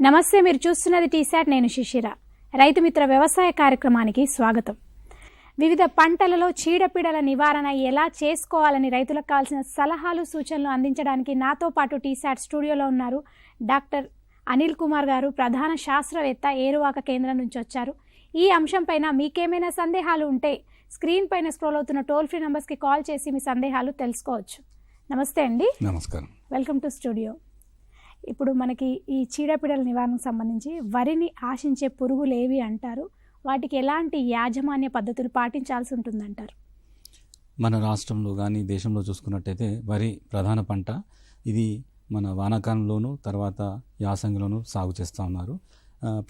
నమస్తే, మీరు చూస్తున్నది టీసాట్. నేను శిశిర. రైతు మిత్ర వ్యవసాయ కార్యక్రమానికి స్వాగతం. వివిధ పంటలలో చీడపీడల నివారణ ఎలా చేసుకోవాలని రైతులకు కావాల్సిన సలహాలు సూచనలు అందించడానికి నాతో పాటు టీసాట్ స్టూడియోలో ఉన్నారు డాక్టర్ అనిల్ కుమార్ గారు, ప్రధాన శాస్త్రవేత్త, ఏరువాక కేంద్రం నుంచి వచ్చారు. ఈ అంశంపైన మీకేమైనా సందేహాలు ఉంటే స్క్రీన్ పైన స్క్రోల్ అవుతున్న టోల్ ఫ్రీ నంబర్స్కి కాల్ చేసి మీ సందేహాలు తెలుసుకోవచ్చు. నమస్తే అండి. నమస్కారం. Welcome to studio. ఇప్పుడు మనకి ఈ చీడపీడల నివారణకు సంబంధించి వరిని ఆశించే పురుగులు ఏవి అంటారు, వాటికి ఎలాంటి యాజమాన్య పద్ధతులు పాటించాల్సి ఉంటుందంటారు? మన రాష్ట్రంలో కానీ దేశంలో చూసుకున్నట్టయితే వరి ప్రధాన పంట. ఇది మన వానాకాలంలోనూ తర్వాత యాసంగిలోనూ సాగు చేస్తూ ఉన్నారు.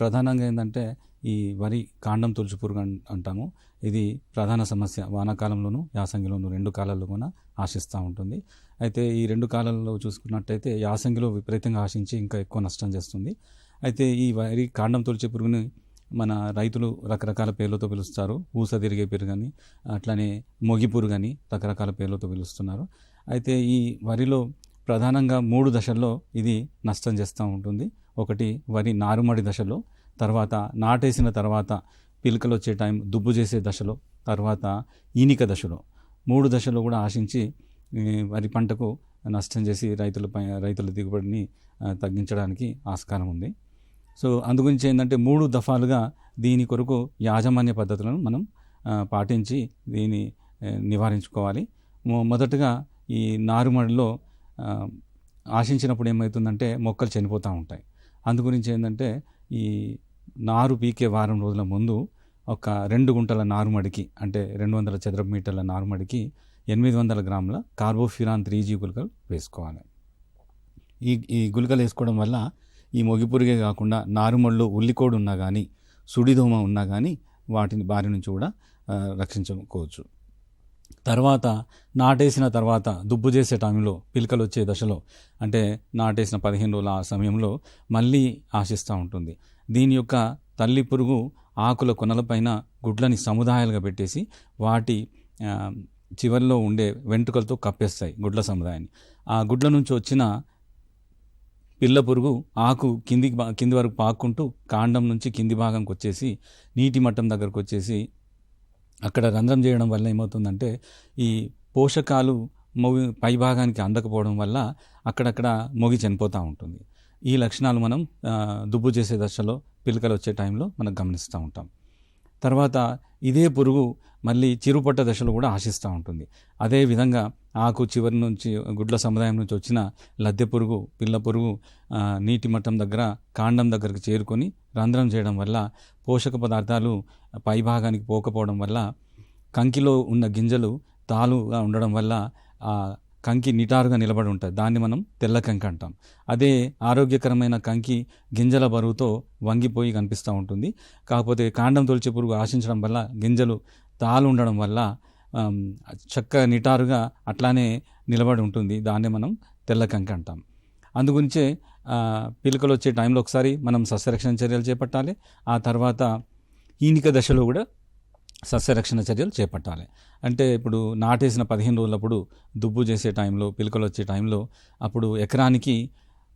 ప్రధానంగా ఏంటంటే ఈ వరి కాండం తొలుచు పురుగు అంటాము. ఇది ప్రధాన సమస్య. వానాకాలంలోనూ యాసంగిలోనూ రెండు కాలాల్లో కూడా ఆశిస్తూ ఉంటుంది. అయితే ఈ రెండు కాలాల్లో చూసుకున్నట్టయితే యాసంగిలో విపరీతంగా ఆశించి ఇంకా ఎక్కువ నష్టం చేస్తుంది. అయితే ఈ వరి కాండం తొలిచే పురుగుని మన రైతులు రకరకాల పేర్లతో పిలుస్తారు. ఊస తిరిగే పురుగని, అట్లనే మొగి పురుగని రకరకాల పేర్లతో పిలుస్తున్నారు. అయితే ఈ వరిలో ప్రధానంగా 3 దశల్లో ఇది నష్టం చేస్తూ ఉంటుంది. ఒకటి వరి నారుమడి దశలో, తర్వాత నాటేసిన తర్వాత పిలకలు వచ్చే టైం దుబ్బు చేసే దశలో, తర్వాత ఈనిక దశలో 3 దశలో కూడా ఆశించి వరి పంటకు నష్టం చేసి రైతుల దిగుబడిని తగ్గించడానికి ఆస్కారం ఉంది. సో అందుగురించి ఏంటంటే 3 దఫాలుగా దీని కొరకు యాజమాన్య పద్ధతులను మనం పాటించి దీన్ని నివారించుకోవాలి. మొదటగా ఈ నారుమడిలో ఆశించినప్పుడు ఏమవుతుందంటే మొక్కలు చనిపోతూ ఉంటాయి. అందుగురించి ఏంటంటే ఈ నారు పీకే వారం రోజుల ముందు ఒక 2 గుంటల నారుమడికి, అంటే 200 చదరపు మీటర్ల నారుమడికి 800 గ్రాముల కార్బోఫ్యూరాన్ 3G గుళికలు వేసుకోవాలి. ఈ గుళికలు వేసుకోవడం వల్ల ఈ మొగిపురుగే కాకుండా నారుమడిలో ఉల్లికోడు ఉన్నా కానీ, సుడిదోమ ఉన్నా కానీ వాటిని బారి నుంచి కూడా రక్షించుకోవచ్చు. తర్వాత నాటేసిన తర్వాత దుబ్బు చేసే టైంలో, పిలకలు వచ్చే దశలో, అంటే నాటేసిన 15 రోజుల ఆ సమయంలో మళ్ళీ ఆశిస్తూ ఉంటుంది. దీని యొక్క తల్లి పురుగు ఆకుల కొనలపైన గుడ్లని సముదాయాలుగా పెట్టేసి వాటి చివరిలో ఉండే వెంట్రుకలతో కప్పేస్తాయి గుడ్ల సముదాయాన్ని. ఆ గుడ్ల నుంచి వచ్చిన పిల్ల పురుగు ఆకు కింది వరకు పాక్కుంటూ కాండం నుంచి కింది భాగంకి వచ్చేసి నీటి మట్టం దగ్గరకు వచ్చేసి అక్కడ రంధ్రం చేయడం వల్ల ఏమవుతుందంటే ఈ పోషకాలు పై భాగానికి అందకపోవడం వల్ల అక్కడక్కడ మొగి చనిపోతూ ఉంటుంది. ఈ లక్షణాలు మనం దుబ్బు చేసే దశలో, పిలకలు వచ్చే టైంలో మనం గమనిస్తూ ఉంటాం. తర్వాత ఇదే పురుగు మళ్ళీ చిరుపట్ట దశలో కూడా ఆశిస్తూ ఉంటుంది. అదేవిధంగా ఆకు చివరి నుంచి గుడ్ల సముదాయం నుంచి వచ్చిన లద్దె పురుగు, పిల్ల పురుగు నీటి మట్టం దగ్గర కాండం దగ్గరకు చేరుకొని రంధ్రం చేయడం వల్ల పోషక పదార్థాలు పైభాగానికి పోకపోవడం వల్ల కంకిలో ఉన్న గింజలు తాలుగా ఉండడం వల్ల ఆ కంకి నిటారుగా నిలబడి ఉంటుంది. దాన్ని మనం తెల్ల కంకి అంటాం. అదే ఆరోగ్యకరమైన కంకి గింజల బరువుతో వంగిపోయి కనిపిస్తూ ఉంటుంది. కాకపోతే కాండం తొలిచే పురుగు ఆశించడం వల్ల గింజలు తాలు ఉండడం వల్ల చక్కగా నిటారుగా అట్లానే నిలబడి ఉంటుంది. దాన్నే మనం తెల్ల కంకి అంటాం. అందుగురించే పిలకలు వచ్చే టైంలో ఒకసారి మనం సస్యరక్షణ చర్యలు చేపట్టాలి. ఆ తర్వాత ఈనిక దశలో కూడా సస్యరక్షణ చర్యలు చేపట్టాలి. అంటే ఇప్పుడు నాటేసిన 15 రోజులప్పుడు దుబ్బు చేసే టైంలో, పిలకలు వచ్చే టైంలో అప్పుడు ఎకరానికి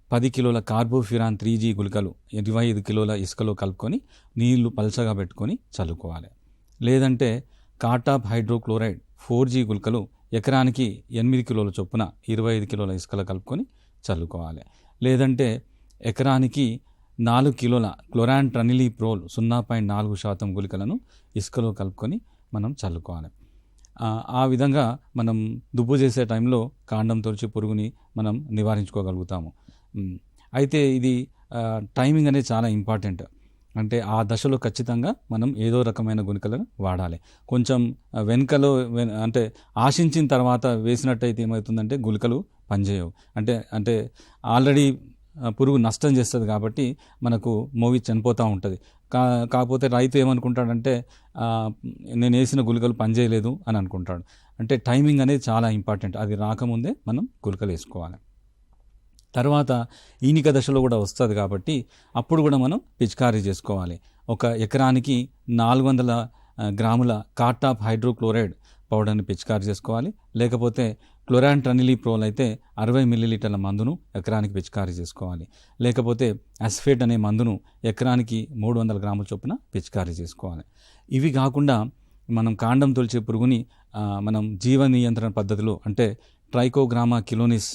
10 కిలోల కార్బోఫ్యూరాన్ 3G గుళికలు 25 కిలోల ఇసుకలో కలుపుకొని నీళ్లు పల్చగా పెట్టుకొని చల్లుకోవాలి. లేదంటే కార్టాప్ హైడ్రోక్లోరైడ్ 4G గుళికలు ఎకరానికి 8 కిలోల చొప్పున 25 కిలోల ఇసుకలో కలుపుకొని చల్లుకోవాలి. లేదంటే ఎకరానికి 4 కిలోల క్లోరాంట్రనిలిప్రోల్ 0.4% గుళికలను ఇసుకలో కలుపుకొని మనం చల్లుకోవాలి. ఆ విధంగా మనం దుబ్బు చేసే టైంలో కాండం తొలిచే పురుగుని మనం నివారించుకోగలుగుతాము. అయితే ఇది టైమింగ్ అనేది చాలా ఇంపార్టెంట్. అంటే ఆ దశలో ఖచ్చితంగా మనం ఏదో రకమైన గుళికలను వాడాలి. కొంచెం వెనుకలో అంటే ఆశించిన తర్వాత వేసినట్టయితే ఏమవుతుందంటే గుళికలు పనిచేయవు. అంటే ఆల్రెడీ పురుగు నష్టం చేస్తుంది కాబట్టి మనకు మోగి చనిపోతూ ఉంటుంది. కాకపోతే రైతు ఏమనుకుంటాడంటే నేను వేసిన గుళికలు పనిచేయలేదు అని అనుకుంటాడు. అంటే టైమింగ్ అనేది చాలా ఇంపార్టెంట్. అది రాకముందే మనం గుళికలు వేసుకోవాలి. తర్వాత ఈనిక దశలో కూడా వస్తుంది కాబట్టి అప్పుడు కూడా మనం పిచికారీ చేసుకోవాలి. ఒక ఎకరానికి 400 గ్రాముల కార్టాప్ హైడ్రోక్లోరైడ్ పౌడర్ని పిచికారీ చేసుకోవాలి. లేకపోతే క్లోరాంట్రనిలిప్రోల్ అయితే 60 మిల్లీలీటర్ల మందును ఎకరానికి పిచికారీ చేసుకోవాలి. లేకపోతే అస్ఫేట్ అనే మందును ఎకరానికి 300 గ్రాముల చొప్పున పిచికారీ చేసుకోవాలి. ఇవి కాకుండా మనం కాండం తొలిచే పురుగుని మనం జీవ నియంత్రణ పద్ధతిలో అంటే ట్రైకోగ్రామా కిలోనిస్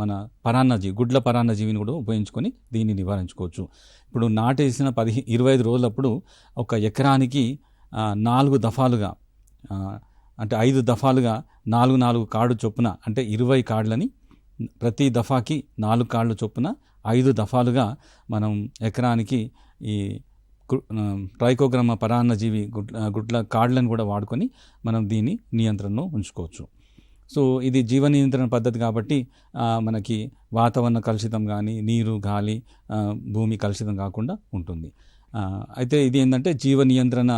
మన పరాన్నజీవి గుడ్ల పరాన్నజీవిని కూడా ఉపయోగించుకొని దీన్ని నివారించుకోవచ్చు. ఇప్పుడు నాటేసిన 25 రోజులప్పుడు ఒక ఎకరానికి 4 దఫాలుగా అంటే 5 దఫాలుగా 4 కాడు చొప్పున అంటే 20 కాడ్లని ప్రతి దఫాకి 4 కాళ్ళు చొప్పున 5 దఫాలుగా మనం ఎకరానికి ఈ ట్రైకోగ్రామా పరాన్నజీవి గుడ్ల కాడ్లను కూడా వాడుకొని మనం దీన్ని నియంత్రణలో ఉంచుకోవచ్చు. సో ఇది జీవ నియంత్రణ పద్ధతి కాబట్టి మనకి వాతావరణ కలుషితం కానీ నీరు గాలి భూమి కలుషితం కాకుండా ఉంటుంది. అయితే ఇది ఏంటంటే జీవ నియంత్రణ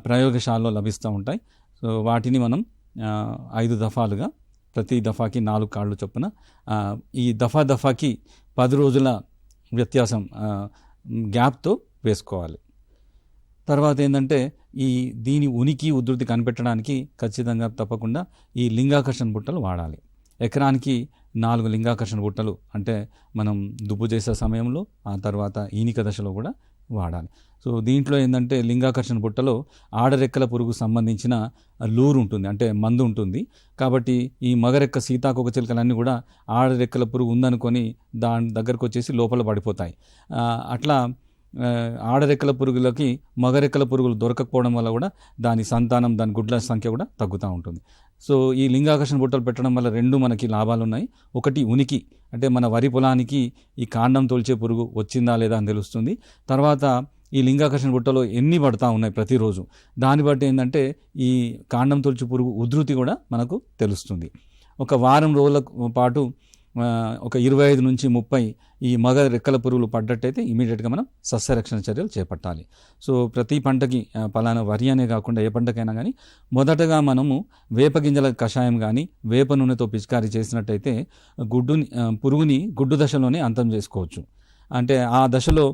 ప్రయోగశాలలో లభిస్తూ ఉంటాయి. సో వాటిని మనం 5 దఫాలుగా ప్రతి దఫాకి 4 కాళ్ళు చొప్పున ఈ దఫాకి 10 రోజుల వ్యత్యాసం గ్యాప్తో వేసుకోవాలి. తర్వాత ఏంటంటే దీని ఉనికి ఉధృతి కనిపెట్టడానికి ఖచ్చితంగా తప్పకుండా ఈ లింగాకర్షణ బుట్టలు వాడాలి. ఎకరానికి 4 లింగాకర్షణ బుట్టలు అంటే మనం దుబ్బు చేసే సమయంలో ఆ తర్వాత ఈనిక దశలో కూడా వాడాలి. సో దీంట్లో ఏంటంటే లింగాకర్షణ బుట్టలో ఆడరెక్కల పురుగు సంబంధించిన లూరు ఉంటుంది అంటే మందు ఉంటుంది. కాబట్టి ఈ మగరెక్క సీతాకోక చిలుకలన్నీ కూడా ఆడరెక్కల పురుగు ఉందనుకొని దాని దగ్గరకు వచ్చేసి లోపల పడిపోతాయి. అట్లా ఆడరెక్కల పురుగులకి మగరెక్కల పురుగులు దొరకకపోవడం వల్ల కూడా దాని సంతానం దాని గుడ్ల సంఖ్య కూడా తగ్గుతూ ఉంటుంది. సో ఈ లింగాకర్షణ బుట్టలు పెట్టడం వల్ల 2 మనకి లాభాలు ఉన్నాయి. ఒకటి ఉనికి అంటే మన వరి పొలానికి ఈ కాండం తొలిచే పురుగు వచ్చిందా లేదా అని తెలుస్తుంది. తర్వాత ఈ లింగాకర్షణ బుట్టలో ఎన్ని పడతా ఉన్నాయి ప్రతిరోజు దాన్ని బట్టి ఏంటంటే ఈ కాండం తొలిచే పురుగు ఉధృతి కూడా మనకు తెలుస్తుంది. ఒక వారం రోజుల పాటు ఒక 25 నుంచి 30 ఈ మగ రెక్కల పురుగులు పడ్డట్టయితే ఇమీడియట్గా మనం సస్యరక్షణ చర్యలు చేపట్టాలి. సో ప్రతి పంటకి పలానా వరి అనే కాకుండా ఏ పంటకైనా కానీ మొదటగా మనము వేప గింజల కషాయం కానీ వేప నూనెతో పిచికారీ చేసినట్టయితే పురుగుని గుడ్డు దశలోనే అంతం చేసుకోవచ్చు. అంటే ఆ దశలో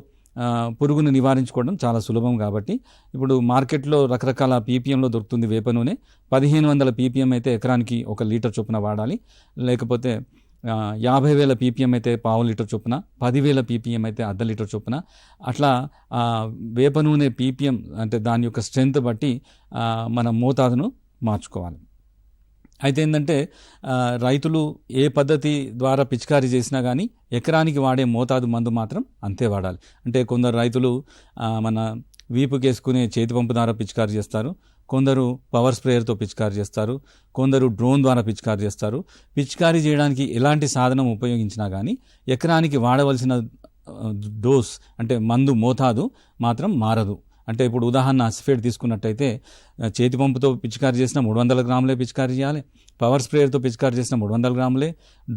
పురుగును నివారించుకోవడం చాలా సులభం. కాబట్టి ఇప్పుడు మార్కెట్లో రకరకాల పీపీఎంలో దొరుకుతుంది వేప నూనె. 1500 పీపీఎం అయితే ఎకరానికి 1 లీటర్ చొప్పున వాడాలి. లేకపోతే 50,000 పీపీఎం అయితే 1/2 లీటర్ చొప్పున, 10,000 పీపీఎం అయితే 1/2 లీటర్ చొప్పున. అట్లా వేప నూనె పీపీఎం అంటే దాని యొక్క స్ట్రెంత్ బట్టి మన మోతాదును మార్చుకోవాలి. అయితే ఏంటంటే రైతులు ఏ పద్ధతి ద్వారా పిచికారీ చేసినా కానీ ఎకరానికి వాడే మోతాదు మందు మాత్రం అంతే వాడాలి. అంటే కొందరు రైతులు మన వీపుకేసుకునే చేతి పంపు ద్వారా పిచికారీ చేస్తారు, కొందరు పవర్ స్ప్రేయర్తో పిచికారీ చేస్తారు, కొందరు డ్రోన్ ద్వారా పిచికారీ చేస్తారు. పిచికారీ చేయడానికి ఎలాంటి సాధనం ఉపయోగించినా కానీ ఎకరానికి వాడవలసిన డోస్ అంటే మందు మోతాదు మాత్రం మారదు. అంటే ఇప్పుడు ఉదాహరణ అసిఫేట్ తీసుకున్నట్టయితే చేతి పంపుతో పిచికారీ చేసిన 300 గ్రాములే పిచికారీ చేయాలి, పవర్ స్ప్రేయర్తో పిచికారీ చేసిన 300 గ్రాములే,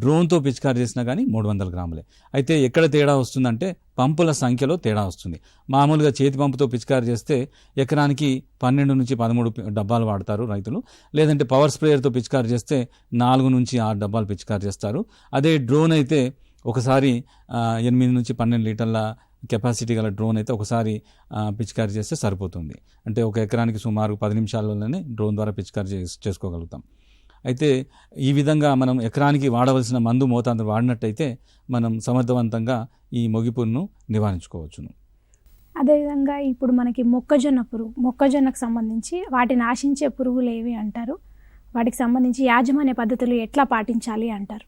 డ్రోన్తో పిచికారీ చేసినా కానీ 300 గ్రాములే. అయితే ఎక్కడ తేడా వస్తుందంటే పంపుల సంఖ్యలో తేడా వస్తుంది. మామూలుగా చేతి పంపుతో పిచికారీ చేస్తే ఎకరానికి 12 నుంచి 13 డబ్బాలు వాడతారు రైతులు. లేదంటే పవర్ స్ప్రేయర్తో పిచికారీ చేస్తే 4 నుంచి 6 డబ్బాలు పిచికారీ చేస్తారు. అదే డ్రోన్ అయితే ఒకసారి 8 నుంచి 12 లీటర్ల కెపాసిటీ గల డ్రోన్ అయితే ఒకసారి పిచికారీ చేస్తే సరిపోతుంది. అంటే ఒక ఎకరానికి సుమారు 10 నిమిషాల్లోనే డ్రోన్ ద్వారా పిచికారీ చేసుకోగలుగుతాం. అయితే ఈ విధంగా మనం ఎకరానికి వాడవలసిన మందు మోతాదు వాడినట్టయితే మనం సమర్థవంతంగా ఈ మొగిపురును నివారించుకోవచ్చును. అదేవిధంగా ఇప్పుడు మనకి మొక్కజొన్నకు సంబంధించి వాటిని ఆశించే పురుగులు ఏవి అంటారు, వాటికి సంబంధించి యాజమాన్య పద్ధతులు ఎట్లా పాటించాలి అంటారు?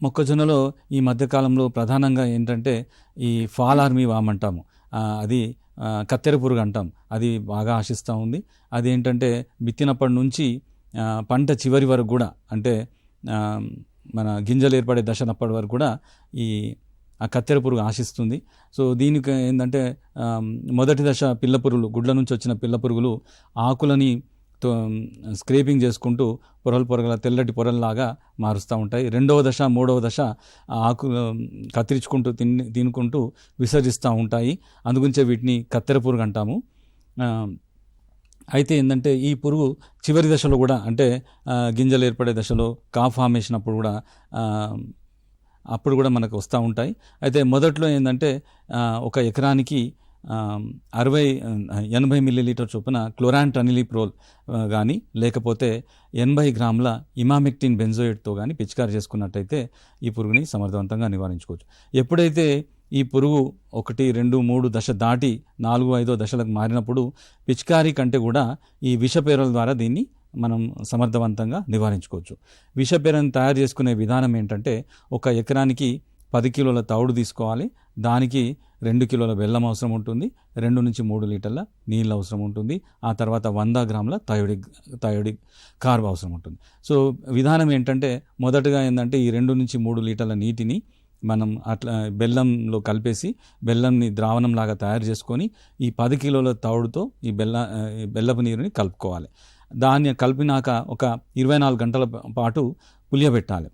మొక్కజొన్నలో ఈ మధ్యకాలంలో ప్రధానంగా ఏంటంటే ఈ ఫాల్ ఆర్మీ వామ్ అంటాము, అది కత్తెర పురుగు అంటాం, అది బాగా ఆశిస్తూ ఉంది. అదేంటంటే విత్తినప్పటి నుంచి పంట చివరి వరకు కూడా అంటే మన గింజలు ఏర్పడే దశనప్పటి వరకు కూడా ఆ కత్తెర పురుగు ఆశిస్తుంది. సో దీనికి ఏంటంటే మొదటి దశ పిల్ల పురుగులు, గుడ్ల నుంచి వచ్చిన పిల్ల పురుగులు ఆకులని స్క్రేపింగ్ చేసుకుంటూ పొరల తెల్లటి పొరల్లాగా మారుస్తూ ఉంటాయి. 2వ దశ 3వ దశ ఆకులు కత్తిరించుకుంటూ తినుకుంటూ విసర్జిస్తూ ఉంటాయి. అందుగురించే వీటిని కత్తెర పురుగు అంటాము. అయితే ఏంటంటే ఈ పురుగు చివరి దశలో కూడా అంటే గింజలు ఏర్పడే దశలో కాప్ ఫార్మేషన్ అప్పుడు కూడా మనకు వస్తూ ఉంటాయి. అయితే మొదట్లో ఏంటంటే ఒక ఎకరానికి 80 మిల్లీలీటర్ చొప్పున క్లోరాంట్రనిలిప్రోల్ కానీ లేకపోతే 80 గ్రాముల ఇమామెక్టిన్ బెంజోయేట్తో కానీ పిచికారి చేసుకున్నట్టయితే ఈ పురుగుని సమర్థవంతంగా నివారించుకోవచ్చు. ఎప్పుడైతే ఈ పురుగు 1, 2, 3 దశ దాటి 4, 5 దశలకు మారినప్పుడు పిచికారీ కంటే కూడా ఈ విషపేరల ద్వారా దీన్ని మనం సమర్థవంతంగా నివారించుకోవచ్చు. విషపేరను తయారు చేసుకునే విధానం ఏంటంటే, 1 ఎకరానికి 10 కిలోల తౌడు తీసుకోవాలి. దానికి 2 కిలోల బెల్లం అవసరం ఉంటుంది, 2 నుంచి 3 లీటర్ల నీళ్ళు అవసరం ఉంటుంది, ఆ తర్వాత 100 గ్రాముల థయోడిక్ కార్బ్ అవసరం ఉంటుంది. సో విధానం ఏంటంటే, మొదటగా ఏంటంటే ఈ 2 నుంచి 3 లీటర్ల నీటిని మనం అట్లా బెల్లంలో కలిపేసి బెల్లంని ద్రావణంలాగా తయారు చేసుకొని ఈ 10 కిలోల తౌడుతో ఈ బెల్లపు నీరుని కలుపుకోవాలి. దాన్ని కలిపినాక ఒక 24 గంటల పాటు పులియబెట్టాలి.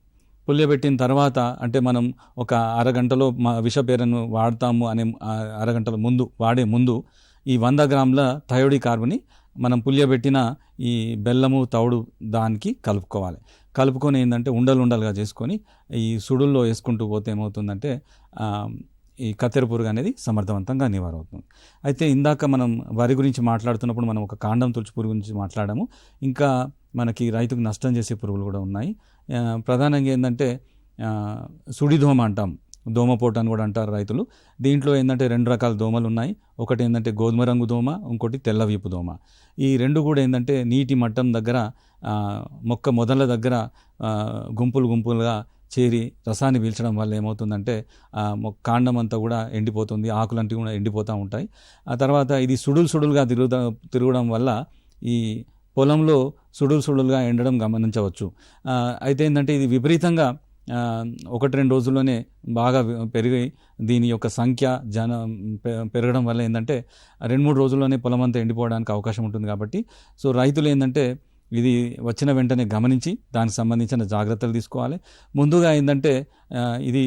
పులియబెట్టిన తర్వాత అంటే మనం ఒక అరగంటలో విషపేరను వాడతాము అనే అరగంటల వాడే ముందు ఈ 100 గ్రాముల థయోడిక్ కార్బ్ని మనం పులియబెట్టిన ఈ బెల్లము తౌడు దానికి కలుపుకోవాలి. కలుపుకొని ఏంటంటే ఉండలుగా చేసుకొని ఈ సుడుల్లో వేసుకుంటూ పోతే ఏమవుతుందంటే ఈ కత్తెర పురుగు అనేది సమర్థవంతంగా నివారణ అవుతుంది. అయితే ఇందాక మనం వరి గురించి మాట్లాడుతున్నప్పుడు మనం ఒక కాండం తులుచు పురుగు గురించి మాట్లాడాము. ఇంకా మనకి రైతుకు నష్టం చేసే పురుగులు కూడా ఉన్నాయి. ప్రధానంగా ఏంటంటే సుడిదోమ అంటాం, దోమపోటు అని కూడా అంటారు రైతులు. దీంట్లో ఏంటంటే 2 రకాల దోమలు ఉన్నాయి. ఒకటి ఏంటంటే గోధుమ రంగు దోమ, ఇంకోటి తెల్లవీపు దోమ. ఈ 2 కూడా ఏంటంటే నీటి మట్టం దగ్గర మొక్క మొదల దగ్గర గుంపులుగా చేరి రసాన్ని పీల్చడం వల్ల ఏమవుతుందంటే కాండం అంతా కూడా ఎండిపోతుంది, ఆకులంటివి కూడా ఎండిపోతూ ఉంటాయి. ఆ తర్వాత ఇది సుడులుగా తిరగడం వల్ల ఈ పొలంలో సుడులుగా ఎండడం గమనించవచ్చు. అయితే ఏంటంటే ఇది విపరీతంగా 1-2 రోజుల్లోనే బాగా పెరిగి దీని యొక్క సంఖ్య పెరగడం వల్ల ఏంటంటే 2-3 రోజుల్లోనే పొలం అంతా ఎండిపోవడానికి అవకాశం ఉంటుంది. కాబట్టి సో రైతులు ఏంటంటే ఇది వచ్చిన వెంటనే గమనించి దానికి సంబంధించిన జాగ్రత్తలు తీసుకోవాలి. ముందుగా ఏంటంటే ఇది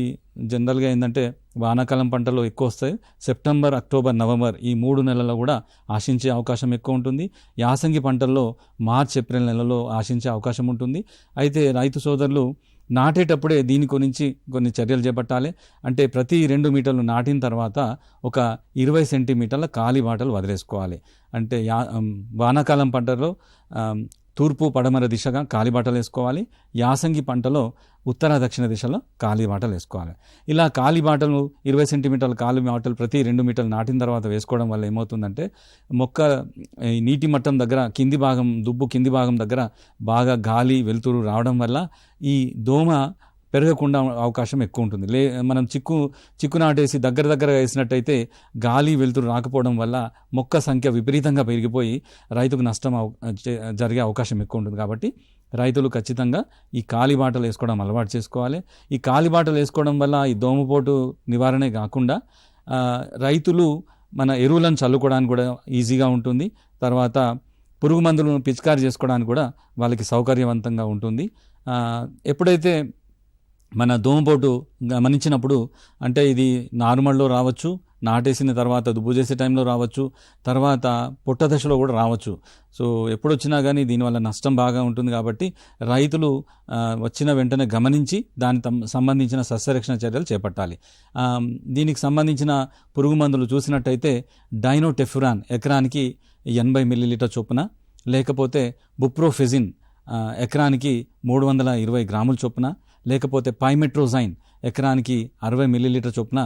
జనరల్గా ఏంటంటే వానాకాలం పంటలో ఎక్కువ వస్తాయి. సెప్టెంబర్, అక్టోబర్, నవంబర్ ఈ 3 నెలల్లో కూడా ఆశించే అవకాశం ఎక్కువ ఉంటుంది. యాసంగి పంటల్లో మార్చ్, ఏప్రిల్ నెలలో ఆశించే అవకాశం ఉంటుంది. అయితే రైతు సోదరులు నాటేటప్పుడే దీని గురించి కొన్ని చర్యలు చేపట్టాలి. అంటే ప్రతి 2 మీటర్లు నాటిన తర్వాత ఒక 20 సెంటీమీటర్ల ఖాళీ బాటలు వదిలేసుకోవాలి. అంటే వానాకాలం పంటలో తూర్పు పడమర దిశగా ఖాళీ బాటలు వేసుకోవాలి. యాసంగి పంటలో ఉత్తర దక్షిణ దిశలో ఖాళీ బాటలు వేసుకోవాలి. ఇలా ఖాళీ బాటలు 20 సెంటీమీటర్ల ఖాళీ బాటలు ప్రతి 2 మీటర్లు నాటిన తర్వాత వేసుకోవడం వల్ల ఏమవుతుందంటే మొక్క నీటి మట్టం దగ్గర దుబ్బు కింది భాగం దగ్గర బాగా గాలి వెలుతురు రావడం వల్ల ఈ దోమ పెరగకుండా అవకాశం ఎక్కువ ఉంటుంది. మనం చిక్కు నాటేసి దగ్గర వేసినట్టయితే గాలి వెలుతురు రాకపోవడం వల్ల మొక్క సంఖ్య విపరీతంగా పెరిగిపోయి రైతుకు నష్టం జరిగే అవకాశం ఎక్కువ ఉంటుంది. కాబట్టి రైతులు ఖచ్చితంగా ఈ ఖాళీ బాటలు వేసుకోవడం అలవాటు చేసుకోవాలి. ఈ ఖాళీ బాటలు వేసుకోవడం వల్ల ఈ దోమపోటు నివారణే కాకుండా రైతులు మన ఎరువులను చల్లుకోవడానికి కూడా ఈజీగా ఉంటుంది. తర్వాత పురుగు మందులను పిచికారి చేసుకోవడానికి కూడా వాళ్ళకి సౌకర్యవంతంగా ఉంటుంది. ఎప్పుడైతే మన దోమపోటు గమనించినప్పుడు అంటే ఇది నార్మల్లో రావచ్చు, నాటేసిన తర్వాత దుబ్బు చేసే టైంలో రావచ్చు, తర్వాత పొట్ట దశలో కూడా రావచ్చు. సో ఎప్పుడొచ్చినా కానీ దీనివల్ల నష్టం బాగా ఉంటుంది. కాబట్టి రైతులు వచ్చిన వెంటనే గమనించి దానికి సంబంధించిన సస్యరక్షణ చర్యలు చేపట్టాలి. దీనికి సంబంధించిన పురుగు మందులు చూసినట్టయితే డైనోటెఫురాన్ ఎకరానికి 80 మిల్లీలీటర్ చొప్పున, లేకపోతే బుప్రోఫెజిన్ ఎకరానికి 320 గ్రాముల చొప్పున, లేకపోతే పైమెట్రోజైన్ ఎకరానికి 60 మిల్లీలీటర్ చొప్పున,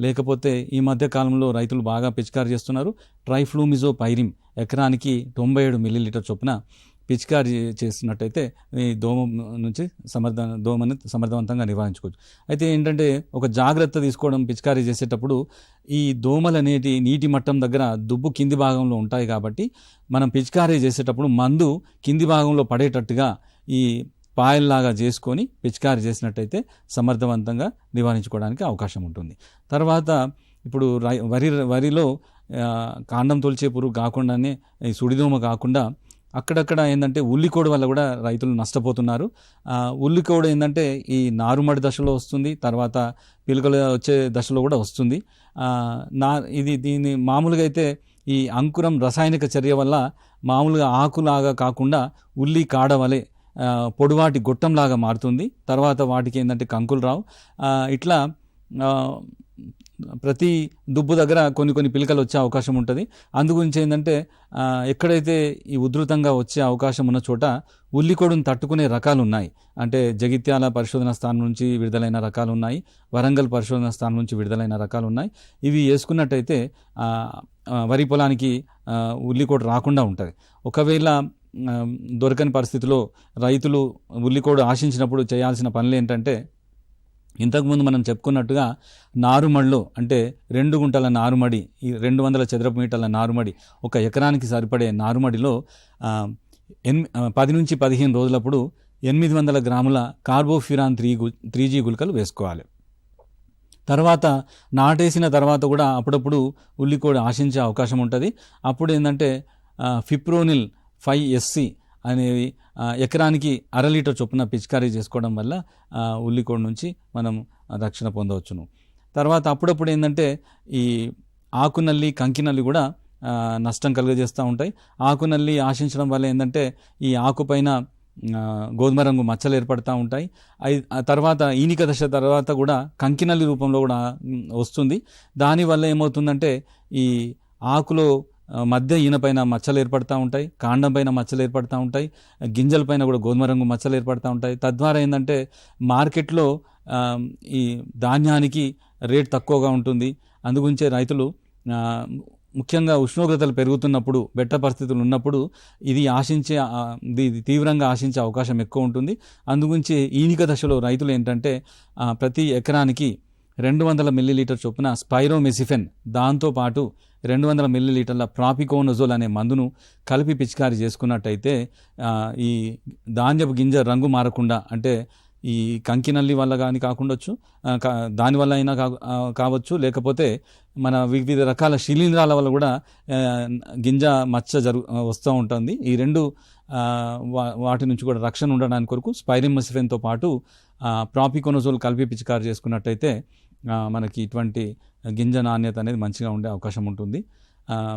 లేకపోతే ఈ మధ్య కాలంలో రైతులు బాగా పిచికారి చేస్తున్నారు ట్రైఫ్లూమిజోపైరిమ్ ఎకరానికి 97 మిల్లీలీటర్ చొప్పున పిచికారి చేసినట్టయితే ఈ దోమని సమర్థవంతంగా నివారించుకోవచ్చు. అయితే ఏంటంటే ఒక జాగ్రత్త తీసుకోవడం, పిచికారి చేసేటప్పుడు ఈ దోమలు అనేటి నీటి మట్టం దగ్గర దుబ్బు కింది భాగంలో ఉంటాయి. కాబట్టి మనం పిచికారి చేసేటప్పుడు మందు కింది భాగంలో పడేటట్టుగా ఈ పాయల్లాగా చేసుకొని పిచికారి చేసినట్టయితే సమర్థవంతంగా నివారించుకోవడానికి అవకాశం ఉంటుంది. తర్వాత ఇప్పుడు వరిలో కాండం తొలిచే పురుగు కాకుండానే ఈ సుడిదోమ కాకుండా అక్కడక్కడ ఏంటంటే ఉల్లికోడు వల్ల కూడా రైతులు నష్టపోతున్నారు. ఉల్లికోడు ఏంటంటే ఈ నారుమడి దశలో వస్తుంది, తర్వాత పిలకలు వచ్చే దశలో కూడా వస్తుంది. దీన్ని మామూలుగా అయితే ఈ అంకురం రసాయనిక చర్య వల్ల మామూలుగా ఆకులాగా కాకుండా ఉల్లి కాడ వలె పొడివాటి గొట్టంలాగా మారుతుంది. తర్వాత వాటికి ఏంటంటే కంకులు రావు. ఇట్లా ప్రతి దుబ్బు దగ్గర కొన్ని పిలకలు వచ్చే అవకాశం ఉంటుంది. అందుగురించి ఏంటంటే ఎక్కడైతే ఈ ఉధృతంగా వచ్చే అవకాశం ఉన్న చోట ఉల్లికోడును తట్టుకునే రకాలు ఉన్నాయి. అంటే జగిత్యాల పరిశోధన స్థానం నుంచి విడుదలైన రకాలు ఉన్నాయి, వరంగల్ పరిశోధన స్థానం నుంచి విడుదలైన రకాలు ఉన్నాయి. ఇవి వేసుకున్నట్టయితే వరి పొలానికి ఉల్లికోడు రాకుండా ఉంటుంది. ఒకవేళ దొరకని పరిస్థితిలో రైతులు ఉల్లికోడు ఆశించినప్పుడు చేయాల్సిన పనులు ఏంటంటే, ఇంతకుముందు మనం చెప్పుకున్నట్టుగా నారుమడిలో అంటే 2 గుంటల నారుమడి, ఈ 200 చదరపు మీటర్ల నారుమడి, ఒక ఎకరానికి సరిపడే నారుమడిలో 10 నుంచి 15 రోజులప్పుడు 800 గ్రాముల కార్బోఫ్యూరాన్ 3G గుళికలు వేసుకోవాలి. తర్వాత నాటేసిన తర్వాత కూడా అప్పుడప్పుడు ఉల్లికోడి ఆశించే అవకాశం ఉంటుంది. అప్పుడు ఏంటంటే ఫిప్రోనిల్ 5SC అనేవి ఎకరానికి 1/2 లీటర్ చొప్పున పిచికారీ చేసుకోవడం వల్ల ఉల్లికోడి నుంచి మనం రక్షణ పొందవచ్చును. తర్వాత అప్పుడప్పుడు ఏంటంటే ఈ ఆకునల్లి, కంకినల్లి కూడా నష్టం కలుగజేస్తూ ఉంటాయి. ఆకునల్లి ఆశించడం వల్ల ఏంటంటే ఈ ఆకుపైన గోధుమ రంగు మచ్చలు ఏర్పడుతూ ఉంటాయి. తర్వాత ఈనిక దశ తర్వాత కూడా కంకినల్లి రూపంలో కూడా వస్తుంది. దానివల్ల ఏమవుతుందంటే ఈ ఆకులో మధ్య ఈనపైన మచ్చలు ఏర్పడుతూ ఉంటాయి, కాండం పైన మచ్చలు ఏర్పడుతూ ఉంటాయి, గింజల పైన కూడా గోధుమ రంగు మచ్చలు ఏర్పడుతూ ఉంటాయి. తద్వారా ఏంటంటే మార్కెట్లో ఈ ధాన్యానికి రేట్ తక్కువగా ఉంటుంది. అందుగురించే రైతులు ముఖ్యంగా ఉష్ణోగ్రతలు పెరుగుతున్నప్పుడు, బెట్ట పరిస్థితులు ఉన్నప్పుడు ఇది తీవ్రంగా ఆశించే అవకాశం ఎక్కువ ఉంటుంది. అందుగురించి ఈనిక దశలో రైతులు ఏంటంటే ప్రతి ఎకరానికి 200 మిల్లీలీటర్ చొప్పున స్పైరోమెసిఫెన్, దాంతోపాటు 200 మిల్లీలీటర్ల ప్రాపికోనజోల్ అనే మందును కలిపి పిచికారీ చేసుకున్నట్టయితే ఈ ధాన్యపు గింజ రంగు మారకుండా, అంటే ఈ కంకినల్లి వల్ల కానీ కాకుండొచ్చు, దానివల్ల అయినా కావచ్చు, లేకపోతే మన వివిధ రకాల శిలీంధ్రాల వల్ల కూడా గింజ మచ్చ వస్తూ ఉంటుంది. ఈ రెండు వాటి నుంచి కూడా రక్షణ ఉండడానికి కొరకు స్పైరోమెసిఫెన్తో పాటు ప్రాపికోనజోల్ కలిపి పిచికారీ చేసుకున్నట్టయితే మనకి ఇటువంటి గింజ నాణ్యత అనేది మంచిగా ఉండే అవకాశం ఉంటుంది.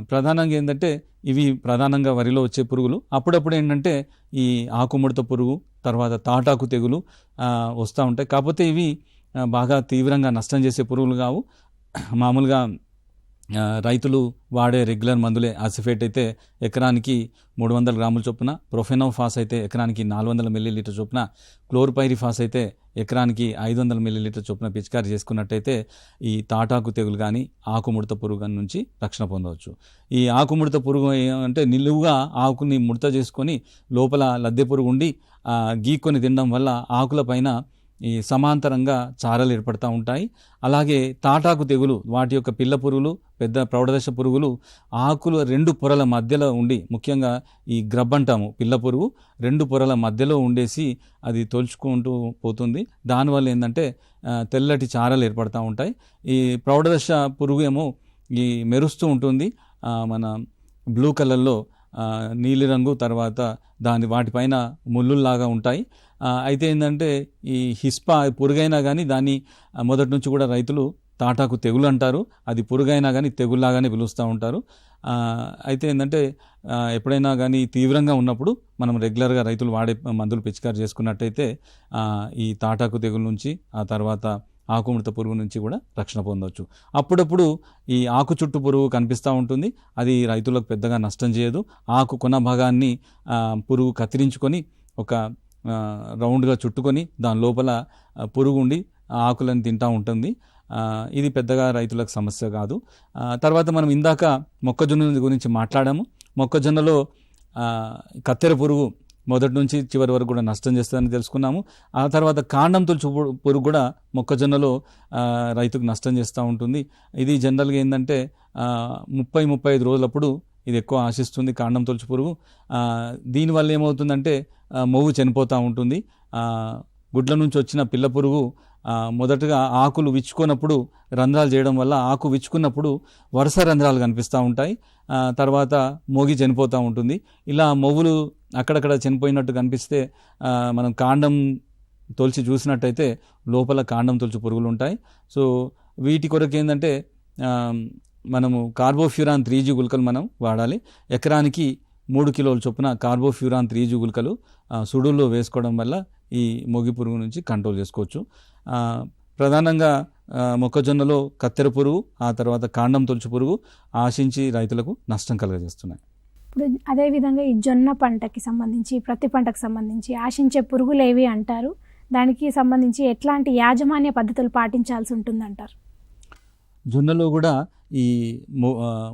ప్రధానంగా ఏంటంటే ఇవి ప్రధానంగా వరిలో వచ్చే పురుగులు. అప్పుడప్పుడు ఏంటంటే ఈ ఆకుముడత పురుగు, తర్వాత తాటాకు తెగులు వస్తూ ఉంటాయి. కాకపోతే ఇవి బాగా తీవ్రంగా నష్టం చేసే పురుగులు కావు. మామూలుగా రైతులు వాడే రెగ్యులర్ మందులే. ఆసిఫేట్ అయితే ఎకరానికి 300 గ్రాముల చొప్పున, ప్రొఫెనోఫాస్ అయితే ఎకరానికి 400 మిల్లీలీటర్ చొప్పున, క్లోర్పైరిఫాస్ అయితే ఎకరానికి 500 మిల్లీలీటర్ చొప్పున పిచికారీ చేసుకున్నట్టయితే ఈ తాటాకు తెగులు కానీ ఆకుముడత పురుగు నుంచి రక్షణ పొందవచ్చు. ఈ ఆకుముడత పురుగు అంటే నిలువుగా ఆకుని ముడత చేసుకొని లోపల లద్దె పురుగు ఉండి గీక్కొని తినడం వల్ల ఆకులపైన ఈ సమాంతరంగా చారలు ఏర్పడుతూ ఉంటాయి. అలాగే తాటాకు తెగులు, వాటి యొక్క పిల్ల పురుగులు, పెద్ద ప్రౌఢదశ పురుగులు ఆకులు 2 పొరల మధ్యలో ఉండి, ముఖ్యంగా ఈ గ్రబ్ అంటాము, పిల్ల పురుగు 2 పొరల మధ్యలో ఉండేసి అది తోల్చుకుంటూ పోతుంది. దానివల్ల ఏంటంటే తెల్లటి చారలు ఏర్పడుతూ ఉంటాయి. ఈ ప్రౌఢదశ పురుగు ఏమో ఈ మెరుస్తూ ఉంటుంది, మన బ్లూ కలర్లో నీలిరంగు, తర్వాత వాటిపైన ముళ్ళుల్లాగా ఉంటాయి. అయితే ఏంటంటే ఈ హిస్పా పురుగైనా కానీ దాన్ని మొదటి నుంచి కూడా రైతులు తాటాకు తెగులు అంటారు. అది పురుగైనా కానీ తెగుల్లాగానే పిలుస్తూ ఉంటారు. అయితే ఏంటంటే ఎప్పుడైనా కానీ తీవ్రంగా ఉన్నప్పుడు మనం రెగ్యులర్గా రైతులు వాడే మందులు పిచికారీ చేసుకున్నట్టయితే ఈ తాటాకు తెగులు నుంచి, ఆ తర్వాత ఆకుముడత పురుగు నుంచి కూడా రక్షణ పొందవచ్చు. అప్పుడప్పుడు ఈ ఆకు చుట్టు పురుగు కనిపిస్తూ ఉంటుంది. అది రైతులకు పెద్దగా నష్టం చేయదు. ఆకు కొన భాగాన్ని పురుగు కత్తిరించుకొని ఒక రౌండ్గా చుట్టుకొని దాని లోపల పురుగు ఉండి ఆకులను తింటూ ఉంటుంది. ఇది పెద్దగా రైతులకు సమస్య కాదు. తర్వాత మనం ఇందాక మొక్కజొన్న గురించి మాట్లాడాము. మొక్కజొన్నలో కత్తెర పురుగు మొదటి నుంచి చివరి వరకు కూడా నష్టం చేస్తుందని తెలుసుకున్నాము. ఆ తర్వాత కాండం తొలుచు పురుగు కూడా మొక్కజొన్నలో రైతుకు నష్టం చేస్తూ ఉంటుంది. ఇది జనరల్గా ఏంటంటే 30-35 రోజులప్పుడు ఇది ఎక్కువ ఆశిస్తుంది, కాండం తొలుచు పురుగు. దీనివల్ల ఏమవుతుందంటే మొవ్వు చనిపోతూ ఉంటుంది. గుడ్ల నుంచి వచ్చిన పిల్ల పురుగు మొదటగా ఆకులు విచ్చుకున్నప్పుడు రంధ్రాలు చేయడం వల్ల ఆకు విచ్చుకున్నప్పుడు వరుస రంధ్రాలు కనిపిస్తూ ఉంటాయి. తర్వాత మోగి చనిపోతూ ఉంటుంది. ఇలా మొవ్వులు అక్కడక్కడ చనిపోయినట్టు కనిపిస్తే మనం కాండం తొలిచి చూసినట్టయితే లోపల కాండం తొలిచి పురుగులు ఉంటాయి. సో వీటి కొరకు ఏంటంటే మనము కార్బోఫ్యూరాన్ 3G గుళికలు మనం వాడాలి. ఎకరానికి 3 కిలోల చొప్పున కార్బోఫ్యూరాన్ 3G గుళికలు సుడుల్లో వేసుకోవడం వల్ల ఈ మొగి పురుగు నుంచి కంట్రోల్ చేసుకోవచ్చు. ప్రధానంగా మొక్కజొన్నలో కత్తెర పురుగు, ఆ తర్వాత కాండం తొలుచు పురుగు ఆశించి రైతులకు నష్టం కలుగజేస్తున్నాయి. ఇప్పుడు అదేవిధంగా ఈ జొన్న పంటకి సంబంధించి, ప్రతి పంటకు సంబంధించి ఆశించే పురుగులు ఏవి అంటారు? దానికి సంబంధించి ఎట్లాంటి యాజమాన్య పద్ధతులు పాటించాల్సి ఉంటుందంటారు? జొన్నలో కూడా ఈ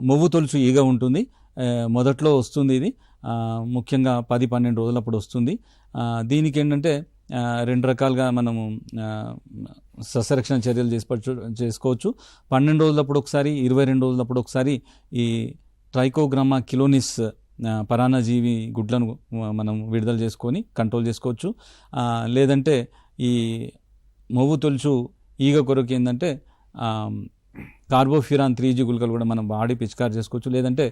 మొవ్వు తొలుచు ఈగ ఉంటుంది. మొదట్లో వస్తుంది ఇది, ముఖ్యంగా 10-12 రోజులప్పుడు వస్తుంది. దీనికి ఏంటంటే 2 రకాలుగా మనము సస్యరక్షణ చర్యలు చేసుకోవచ్చు. 12 రోజులప్పుడు ఒకసారి, 22 రోజులప్పుడు ఒకసారి ఈ ట్రైకోగ్రామా కిలోనిస్ పరాన్నజీవి గుడ్లను మనం విడుదల చేసుకొని కంట్రోల్ చేసుకోవచ్చు. లేదంటే ఈ మొవ్వు తొలుచు ఈగ కొరకు ఏంటంటే కార్బోఫ్యూరాన్ 3G గుళికలు కూడా మనం వాడి పిచికారి చేసుకోవచ్చు. లేదంటే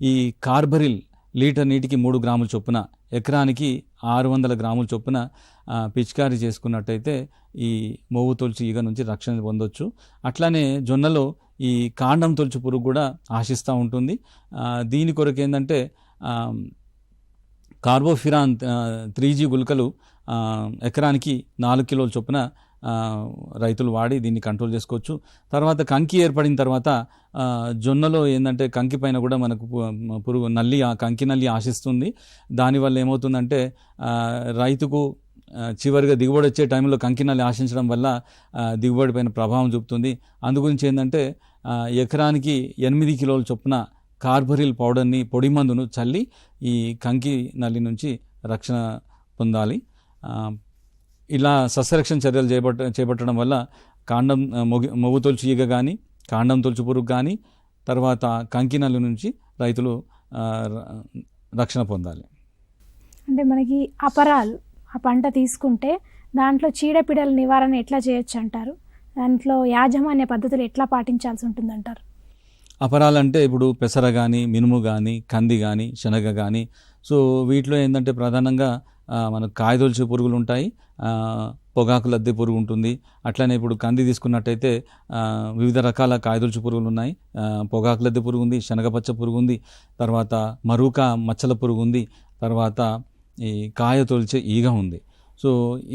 ఈ కార్బరిల్ లీటర్ నీటికి 3 గ్రాముల చొప్పున, ఎకరానికి 600 గ్రాముల చొప్పున పిచికారి చేసుకున్నట్టయితే ఈ మొవ్వు తొలుచు ఈగ నుంచి రక్షణ పొందొచ్చు. అట్లానే జొన్నలో ఈ కాండం తొలుచు పురుగు కూడా ఆశిస్తూ ఉంటుంది. దీని కొరకు ఏంటంటే కార్బోఫ్యూరాన్ 3G గుళికలు ఎకరానికి 4 కిలోల చొప్పున రైతులు వాడి దీన్ని కంట్రోల్ చేసుకోవచ్చు. తర్వాత కంకి ఏర్పడిన తర్వాత జొన్నలో ఏంటంటే కంకి పైన కూడా మనకు పురుగు నల్లి, కంకి నల్లి ఆశిస్తుంది. దానివల్ల ఏమవుతుందంటే రైతుకు చివరిగా దిగుబడి వచ్చే టైంలో కంకి నల్లి ఆశించడం వల్ల దిగుబడి పైన ప్రభావం చూపుతుంది. అందుగురించి ఏంటంటే ఎకరానికి 8 కిలోల చొప్పున కార్బరిల్ పౌడర్ని, పొడి మందును చల్లి ఈ కంకి నల్లి నుంచి రక్షణ పొందాలి. ఇలా సస్యరక్షణ చర్యలు చేపట్టడం వల్ల కాండం మొవ్వు తొలుచు ఈగ కానీ, కాండం తొలుచు పురుగు కానీ, తర్వాత కంకి నల్లి నుంచి రైతులు రక్షణ పొందాలి. అంటే మనకి అపరాలు ఆ పంట తీసుకుంటే దాంట్లో చీడపీడల నివారణ ఎట్లా చేయొచ్చు అంటారు? దాంట్లో యాజమాన్య పద్ధతులు ఎట్లా పాటించాల్సి ఉంటుందంటారు? అపరాలంటే ఇప్పుడు పెసర కానీ, మినుము కానీ, కంది కానీ, శనగ కానీ, సో వీటిలో ఏంటంటే ప్రధానంగా మనకు కాయదొలుచు పురుగులు ఉంటాయి, పొగాకు లద్దె పురుగు ఉంటుంది. అట్లనే ఇప్పుడు కంది తీసుకున్నట్టయితే వివిధ రకాల కాయదొలుచు పురుగులు ఉన్నాయి. పొగాకు లద్దె పురుగు ఉంది, శనగపచ్చ పురుగు ఉంది, తర్వాత మరూక మచ్చల పురుగు ఉంది, తర్వాత ఈ కాయ తొలిచే ఈగ ఉంది. సో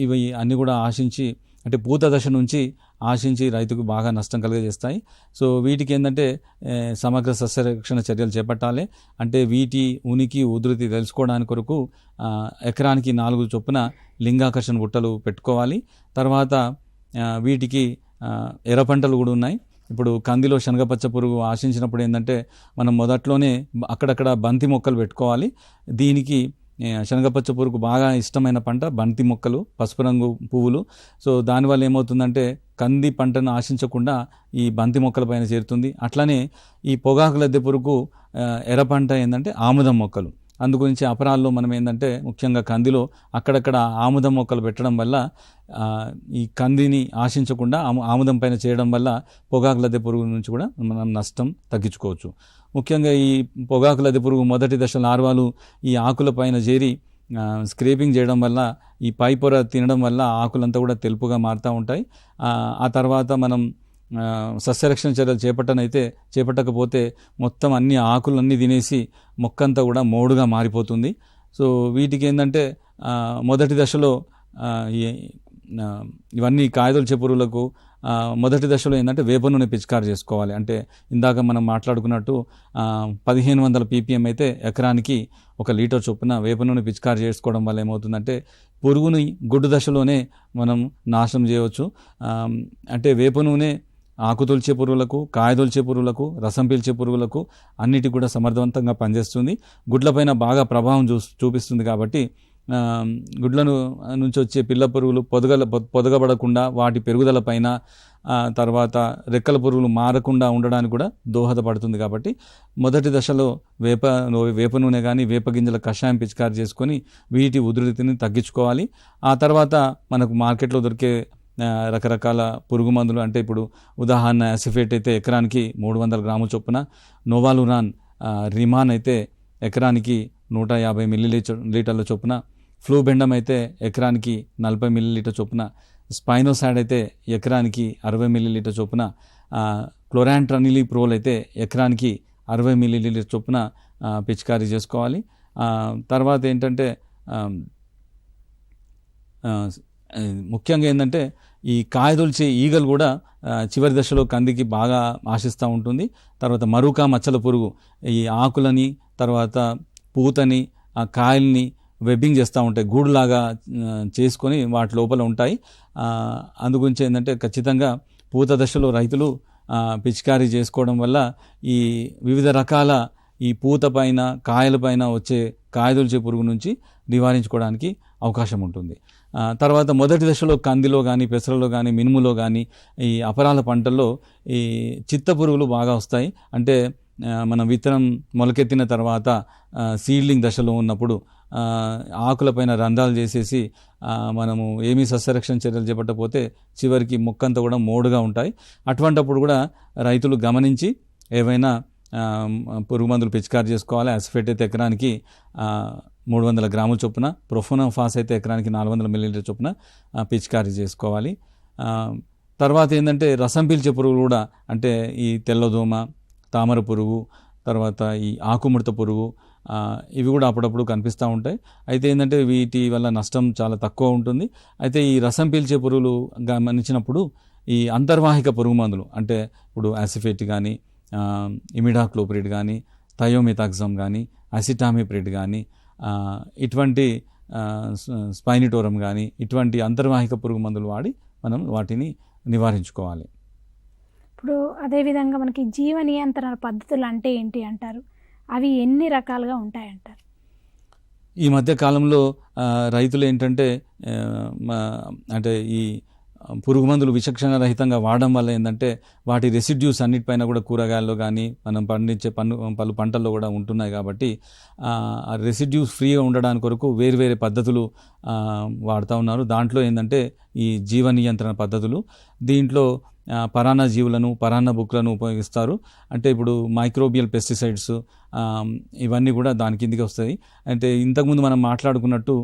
ఇవి అన్నీ కూడా ఆశించి, అంటే పూత దశ నుంచి ఆశించి రైతుకు బాగా నష్టం కలిగజేస్తాయి. సో వీటికి ఏంటంటే సమగ్ర సస్యరక్షణ చర్యలు చేపట్టాలి. అంటే వీటి ఉనికి ఉధృతి తెలుసుకోవడానికి కొరకు ఎకరానికి 4 చొప్పున లింగాకర్షణ బుట్టలు పెట్టుకోవాలి. తర్వాత వీటికి ఎర్ర పంటలు కూడా ఉన్నాయి. ఇప్పుడు కందిలో శనగపచ్చ పురుగు ఆశించినప్పుడు ఏంటంటే మనం మొదట్లోనే అక్కడక్కడ బంతి మొక్కలు పెట్టుకోవాలి. దీనికి శనగపచ్చ పురుగు బాగా ఇష్టమైన పంట బంతి మొక్కలు, పసుపు రంగు పువ్వులు. సో దానివల్ల ఏమవుతుందంటే కంది పంటను ఆశించకుండా ఈ బంతి మొక్కల పైన చేరుతుంది. అట్లనే ఈ పొగాకు లద్దె పురుగు ఎర్ర పంట ఏంటంటే ఆముదం మొక్కలు. అందుగురించి అపరాల్లో మనం ఏంటంటే ముఖ్యంగా కందిలో అక్కడక్కడ ఆముదం మొక్కలు పెట్టడం వల్ల ఈ కందిని ఆశించకుండా ఆముదం పైన చేయడం వల్ల పొగాకు లద్దె పురుగు నుంచి కూడా మనం నష్టం తగ్గించుకోవచ్చు. ముఖ్యంగా ఈ పొగాకు లద్దె పురుగు మొదటి దశ లార్వాలు ఈ ఆకుల పైన చేరి స్క్రేపింగ్ చేయడం వల్ల, ఈ పై పొర తినడం వల్ల ఆకులంతా కూడా తెలుపుగా మారుతూ ఉంటాయి. ఆ తర్వాత మనం సస్యరక్షణ చర్యలు చేపట్టకపోతే మొత్తం అన్ని ఆకులన్నీ తినేసి మొక్కంతా కూడా మోడుగా మారిపోతుంది. సో వీటికి ఏంటంటే మొదటి దశలో ఇవన్నీ కాయదొలిచే పురుగులకు మొదటి దశలో ఏంటంటే వేప నూనె పిచికారి చేసుకోవాలి. అంటే ఇందాక మనం మాట్లాడుకున్నట్టు 1500 ppm అయితే ఎకరానికి 1 లీటర్ చొప్పున వేప నూనె పిచికారి చేసుకోవడం వల్ల ఏమవుతుందంటే పురుగుని గుడ్డు దశలోనే మనం నాశనం చేయవచ్చు. అంటే వేప నూనె ఆకు తొలిచే పురుగులకు, కాయ తొలిచే పురుగులకు, రసం పీల్చే పురుగులకు అన్నిటికి కూడా సమర్థవంతంగా పనిచేస్తుంది. గుడ్లపైన బాగా ప్రభావం చూపిస్తుంది. కాబట్టి గుడ్లను నుంచి వచ్చే పిల్ల పురుగులు పొదగబడకుండా వాటి పెరుగుదల పైన, తర్వాత రెక్కల పురుగులు మారకుండా ఉండడానికి కూడా దోహదపడుతుంది. కాబట్టి మొదటి దశలో వేప నూనె కానీ వేప గింజల కషాయం పిచికారి చేసుకొని వీటి ఉధృతిని తగ్గించుకోవాలి. ఆ తర్వాత మనకు మార్కెట్లో దొరికే రకరకాల పురుగు మందులు, అంటే ఇప్పుడు ఉదాహరణ యాసిఫేట్ అయితే ఎకరానికి 300 గ్రాముల చొప్పున, నోవాలురాన్ రిమాన్ అయితే ఎకరానికి 150 మిల్లీలీటర్ల చొప్పున, ఫ్లూబెండమ్ అయితే ఎకరానికి 40 మిల్లీలీటర్ చొప్పున, స్పైనోసాడ్ అయితే ఎకరానికి 60 మిల్లీలీటర్ చొప్పున, క్లోరాంట్రనిలిప్రోల్ అయితే ఎకరానికి 60 మిల్లీలీటర్ చొప్పున పిచికారీ చేసుకోవాలి. తర్వాత ఏంటంటే ముఖ్యంగా ఏంటంటే ఈ కాయదొల్చే ఈగలు కూడా చివరి దశలో కందికి బాగా ఆశిస్తూ ఉంటుంది. తర్వాత మరుక మచ్చల పురుగు ఈ ఆకులని తర్వాత పూతని ఆ కాయల్ని వెబ్బింగ్ చేస్తూ ఉంటాయి, గూడులాగా చేసుకొని వాటి లోపల ఉంటాయి. అందుగురించి ఏంటంటే ఖచ్చితంగా పూత దశలో రైతులు పిచికారీ చేసుకోవడం వల్ల ఈ వివిధ రకాల ఈ పూత పైన కాయల పైన వచ్చే కాయదొల్చే పురుగు నుంచి నివారించుకోవడానికి అవకాశం ఉంటుంది. తర్వాత మొదటి దశలో కందిలో కానీ పెసరలో కానీ మినుములో కానీ ఈ అపరాల పంటల్లో ఈ చిత్త పురుగులు బాగా వస్తాయి. అంటే మనం విత్తనం మొలకెత్తిన తర్వాత సీడ్లింగ్ దశలో ఉన్నప్పుడు ఆకులపైన రంధ్రాలు చేసేసి మనము ఏమీ సస్యరక్షణ చర్యలు చేపట్టకపోతే చివరికి మొక్కంతా కూడా మోడుగా ఉంటాయి. అటువంటప్పుడు కూడా రైతులు గమనించి ఏవైనా పురుగు మందులు పిచికారీ చేసుకోవాలి. యాసిఫేట్ అయితే ఎకరానికి 300 గ్రాముల చొప్పున, ప్రొఫెనోఫాస్ అయితే ఎకరానికి 400 మిల్లీలీటర్ చొప్పున పిచికారీ చేసుకోవాలి. తర్వాత ఏంటంటే రసం పీల్చే పురుగులు కూడా, అంటే ఈ తెల్లదోమ, తామర పురుగు, తర్వాత ఈ ఆకుముడత పురుగు, ఇవి కూడా అప్పుడప్పుడు కనిపిస్తూ ఉంటాయి. అయితే ఏంటంటే వీటి వల్ల నష్టం చాలా తక్కువ ఉంటుంది. అయితే ఈ రసం పీల్చే పురుగులు గమనించినప్పుడు ఈ అంతర్వాహిక పురుగు మందులు, అంటే ఇప్పుడు యాసిఫేట్ కానీ, ఇమిడాక్లోప్రిడ్ కానీ, థయోమిథాక్సమ్ కానీ, అసిటామిప్రిడ్ కానీ, ఇటువంటి స్పైనిటోరం కానీ, ఇటువంటి అంతర్వాహిక పురుగు మందులు వాడి మనం వాటిని నివారించుకోవాలి. ఇప్పుడు అదేవిధంగా మనకి జీవ నియంత్రణ పద్ధతులు అంటే ఏంటి అంటారు? అవి ఎన్ని రకాలుగా ఉంటాయంటారు? ఈ మధ్య కాలంలో రైతులు ఏంటంటే అంటే ఈ పురుగు మందులు విచక్షణ రహితంగా వాడడం వల్ల ఏంటంటే వాటి రెసిడ్యూస్ అన్నిటిపైన కూడా కూరగాయల్లో కానీ మనం పండించే పలు పంటల్లో కూడా ఉంటున్నాయి. కాబట్టి ఆ రెసిడ్యూస్ ఫ్రీగా ఉండడానికి కొరకు వేరు పద్ధతులు వాడుతూ ఉన్నారు. దాంట్లో ఏంటంటే ఈ జీవ నియంత్రణ పద్ధతులు. దీంట్లో పరాన్న జీవులను, పరాన్న బుక్లను ఉపయోగిస్తారు. అంటే ఇప్పుడు మైక్రోబియల్ పెస్టిసైడ్స్ ఇవన్నీ కూడా దాని కిందికి వస్తాయి. అంటే ఇంతకుముందు మనం మాట్లాడుకున్నట్టు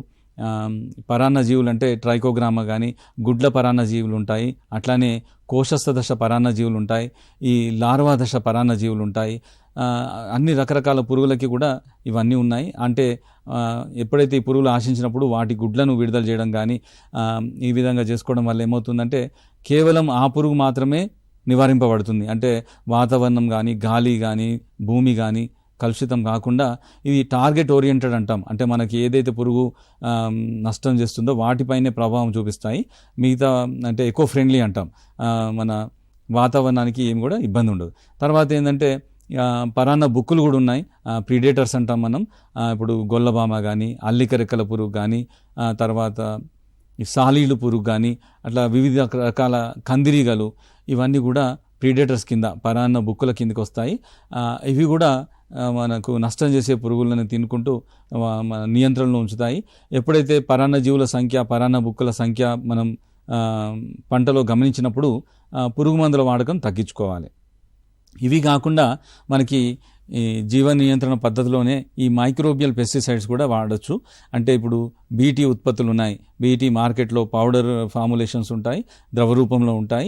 పరాన్న జీవులు అంటే ట్రైకోగ్రామా కానీ గుడ్ల పరాన్న జీవులు ఉంటాయి. అట్లానే కోశస్థ దశ పరాన్న జీవులు ఉంటాయి. ఈ లార్వా దశ పరాన్న జీవులు ఉంటాయి. అన్ని రకరకాల పురుగులకి కూడా ఇవన్నీ ఉన్నాయి. అంటే ఎప్పుడైతే ఈ పురుగులు ఆశించినప్పుడు వాటి గుడ్లను విడుదల చేయడం కానీ ఈ విధంగా చేసుకోవడం వల్ల ఏమవుతుందంటే కేవలం ఆ పురుగు మాత్రమే నివారింపబడుతుంది. అంటే వాతావరణం కానీ, గాలి కానీ, భూమి కానీ కలుషితం కాకుండా ఇది టార్గెట్ ఓరియంటెడ్ అంటాం. అంటే మనకి ఏదైతే పురుగు నష్టం చేస్తుందో వాటిపైనే ప్రభావం చూపిస్తాయి. మిగతా అంటే ఎకో ఫ్రెండ్లీ అంటాం. మన వాతావరణానికి ఏమి కూడా ఇబ్బంది ఉండదు. తర్వాత ఏంటంటే పరాన్న బుక్కులు కూడా ఉన్నాయి, ప్రిడేటర్స్ అంటాం మనం. ఇప్పుడు గొల్లబామ కానీ, అల్లిక రెక్కల పురుగు కానీ, తర్వాత ఈ సాలీలు పురుగు కానీ, అట్లా వివిధ రకాల కందిరీగలు, ఇవన్నీ కూడా ప్రిడేటర్స్ కింద పరాన్న బుక్కుల కిందకి వస్తాయి. ఇవి కూడా మనకు నష్టం చేసే పురుగులను తినుకుంటూ మన నియంత్రణలో ఉంచుతాయి. ఎప్పుడైతే పరాన్న జీవుల సంఖ్య, పరాన్న బుక్కుల సంఖ్య మనం పంటలో గమనించినప్పుడు పురుగు మందుల వాడకం తగ్గించుకోవాలి. ఇవి కాకుండా మనకి ఈ జీవ నియంత్రణ పద్ధతిలోనే ఈ మైక్రోబియల్ పెస్టిసైడ్స్ కూడా వాడచ్చు. అంటే ఇప్పుడు బీటీ ఉత్పత్తులు ఉన్నాయి. బీటీ మార్కెట్లో పౌడర్ ఫార్ములేషన్స్ ఉంటాయి, ద్రవ రూపంలో ఉంటాయి.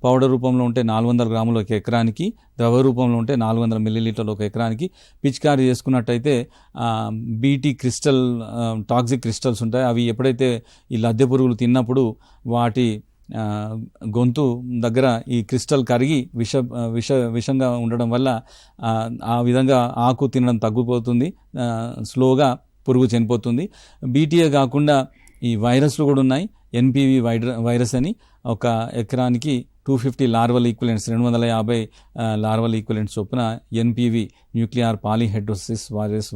పౌడర్ రూపంలో ఉంటే 400 గ్రాములు ఒక ఎకరానికి, ద్రవ రూపంలో ఉంటే 400 మిల్లీలీటర్లు ఒక ఎకరానికి పిచికారీ చేసుకున్నట్టయితే బీటీ క్రిస్టల్, టాక్సిక్ క్రిస్టల్స్ ఉంటాయి. అవి ఎప్పుడైతే ఈ లద్దె పురుగులు తిన్నప్పుడు వాటి గొంతు దగ్గర ఈ క్రిస్టల్ కరిగి విషంగా ఉండడం వల్ల ఆ విధంగా ఆకు తినడం తగ్గిపోతుంది, స్లోగా పురుగు చనిపోతుంది. బీటీఏ కాకుండా ఈ వైరస్లు కూడా ఉన్నాయి. ఎన్పివి వైరస్ అని ఒక ఎకరానికి 250 లార్వల్ ఈక్వలెంట్స్, 250 లార్వల్ ఈక్వలెంట్స్ చొప్పున ఎన్పివి న్యూక్లియర్ పాలీహెడ్రోసిస్ వైరస్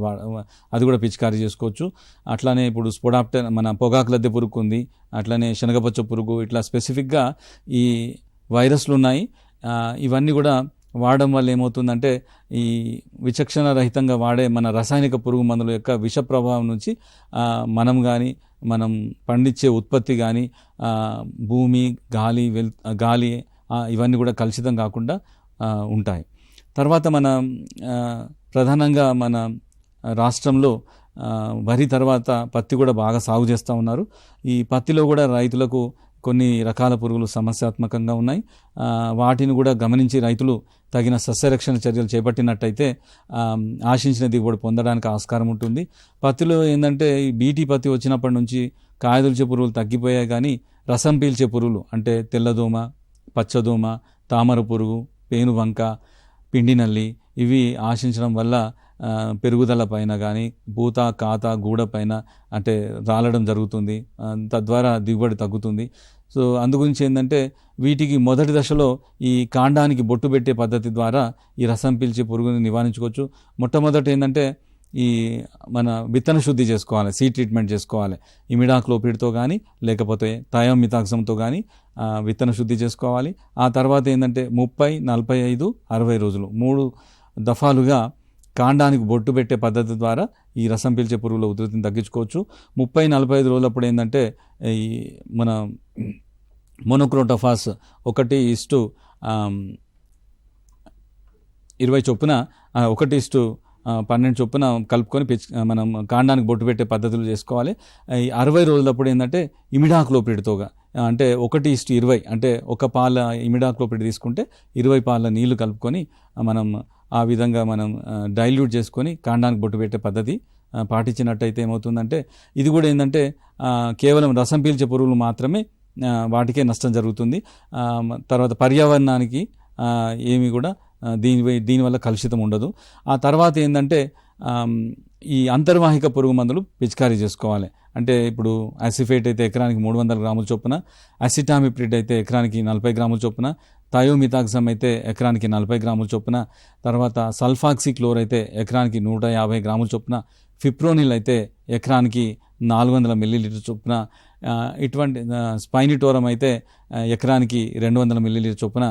అది కూడా పిచికారీ చేసుకోవచ్చు. అట్లానే ఇప్పుడు స్పోడాప్టర్ మన పొగాకు లద్దె పురుగు ఉంది, అట్లానే శనగపచ్చ పురుగు, ఇట్లా స్పెసిఫిక్గా ఈ వైరస్లు ఉన్నాయి. ఇవన్నీ కూడా వాడడం వల్ల ఏమవుతుందంటే ఈ విచక్షణ రహితంగా వాడే మన రసాయనిక పురుగు మందుల యొక్క విష ప్రభావం నుంచి మనం పండించే ఉత్పత్తి కానీ భూమి, గాలి ఇవన్నీ కూడా కలుషితం కాకుండా ఉంటాయి. తర్వాత ప్రధానంగా మన రాష్ట్రంలో వరి తర్వాత పత్తి కూడా బాగా సాగు చేస్తూ ఉన్నారు. ఈ పత్తిలో కూడా రైతులకు కొన్ని రకాల పురుగులు సమస్యాత్మకంగా ఉన్నాయి. వాటిని కూడా గమనించి రైతులు తగిన సస్యరక్షణ చర్యలు చేపట్టినట్టయితే ఆశించిన దిగుబడి పొందడానికి ఆస్కారం ఉంటుంది. పత్తిలో ఏంటంటే ఈ బీటీ పత్తి వచ్చినప్పటి నుంచి కాయదొలిచే పురుగులు తగ్గిపోయాయి, కానీ రసం పీల్చే పురుగులు అంటే తెల్లదోమ, పచ్చదోమ, తామర పురుగు, పేనుబంక, పిండి నల్లి ఇవి ఆశించడం వల్ల పెరుగుదల పైన కానీ పూత, కాత, గూడ పైన అంటే రాలడం జరుగుతుంది. తద్వారా దిగుబడి తగ్గుతుంది. సో అందుగురించి ఏంటంటే వీటికి మొదటి దశలో ఈ కాండానికి బొట్టు పెట్టే పద్ధతి ద్వారా ఈ రసం పీల్చే పురుగుని నివారించుకోవచ్చు. మొట్టమొదటి ఏంటంటే ఈ మన విత్తన శుద్ధి చేసుకోవాలి, సీడ్ ట్రీట్మెంట్ చేసుకోవాలి. ఇమిడాక్లోపిడ్తో కానీ లేకపోతే థయోమిథాక్సమ్తో కానీ విత్తన శుద్ధి చేసుకోవాలి. ఆ తర్వాత ఏంటంటే 30, 45, 60 రోజులు 3 దఫాలుగా కాండానికి బొట్టు పెట్టే పద్ధతి ద్వారా ఈ రసం పీల్చే పురుగుల ఉధృతిని తగ్గించుకోవచ్చు. 30, 45 రోజులప్పుడు ఏంటంటే ఈ మన మోనోక్రోటోఫాస్ 1:20 చొప్పున 1:12 చొప్పున కలుపుకొని మనం కాండానికి బొట్టు పెట్టే పద్ధతులు చేసుకోవాలి. ఈ 60 రోజులప్పుడు ఏంటంటే ఇమిడాక్లోపిడ్తోగా అంటే 1:20 అంటే ఒక పాల ఇమిడాక్లోపిడ్ తీసుకుంటే 20 పాల నీళ్లు కలుపుకొని మనం ఆ విధంగా మనం డైల్యూట్ చేసుకొని కాండానికి బొట్టు పెట్టే పద్ధతి పాటించినట్టయితే ఏమవుతుందంటే ఇది కూడా ఏంటంటే కేవలం రసం పీల్చే పురుగులు మాత్రమే వాటికే నష్టం జరుగుతుంది. తర్వాత పర్యావరణానికి ఏమి కూడా దీనివల్ల కలుషితం ఉండదు. ఆ తర్వాత ఏంటంటే ఈ అంతర్వాహిక పురుగు మందులు పిచికారీ చేసుకోవాలి. అంటే ఇప్పుడు యాసిఫేట్ అయితే ఎకరానికి 300 గ్రాముల చొప్పున, అసిటామిప్రిడ్ అయితే ఎకరానికి 40 గ్రాముల చొప్పున, థయోమిథాక్సమ్ అయితే ఎకరానికి 40 గ్రాముల చొప్పున, తర్వాత సల్ఫాక్సిక్లోర్ అయితే ఎకరానికి 150 గ్రాముల చొప్పున, ఫిప్రోనిల్ అయితే ఎకరానికి 400 మిల్లీలీటర్ చొప్పున, ఇటువంటి స్పైనిటోరం అయితే ఎకరానికి 200 మిల్లీలీటర్ చొప్పున,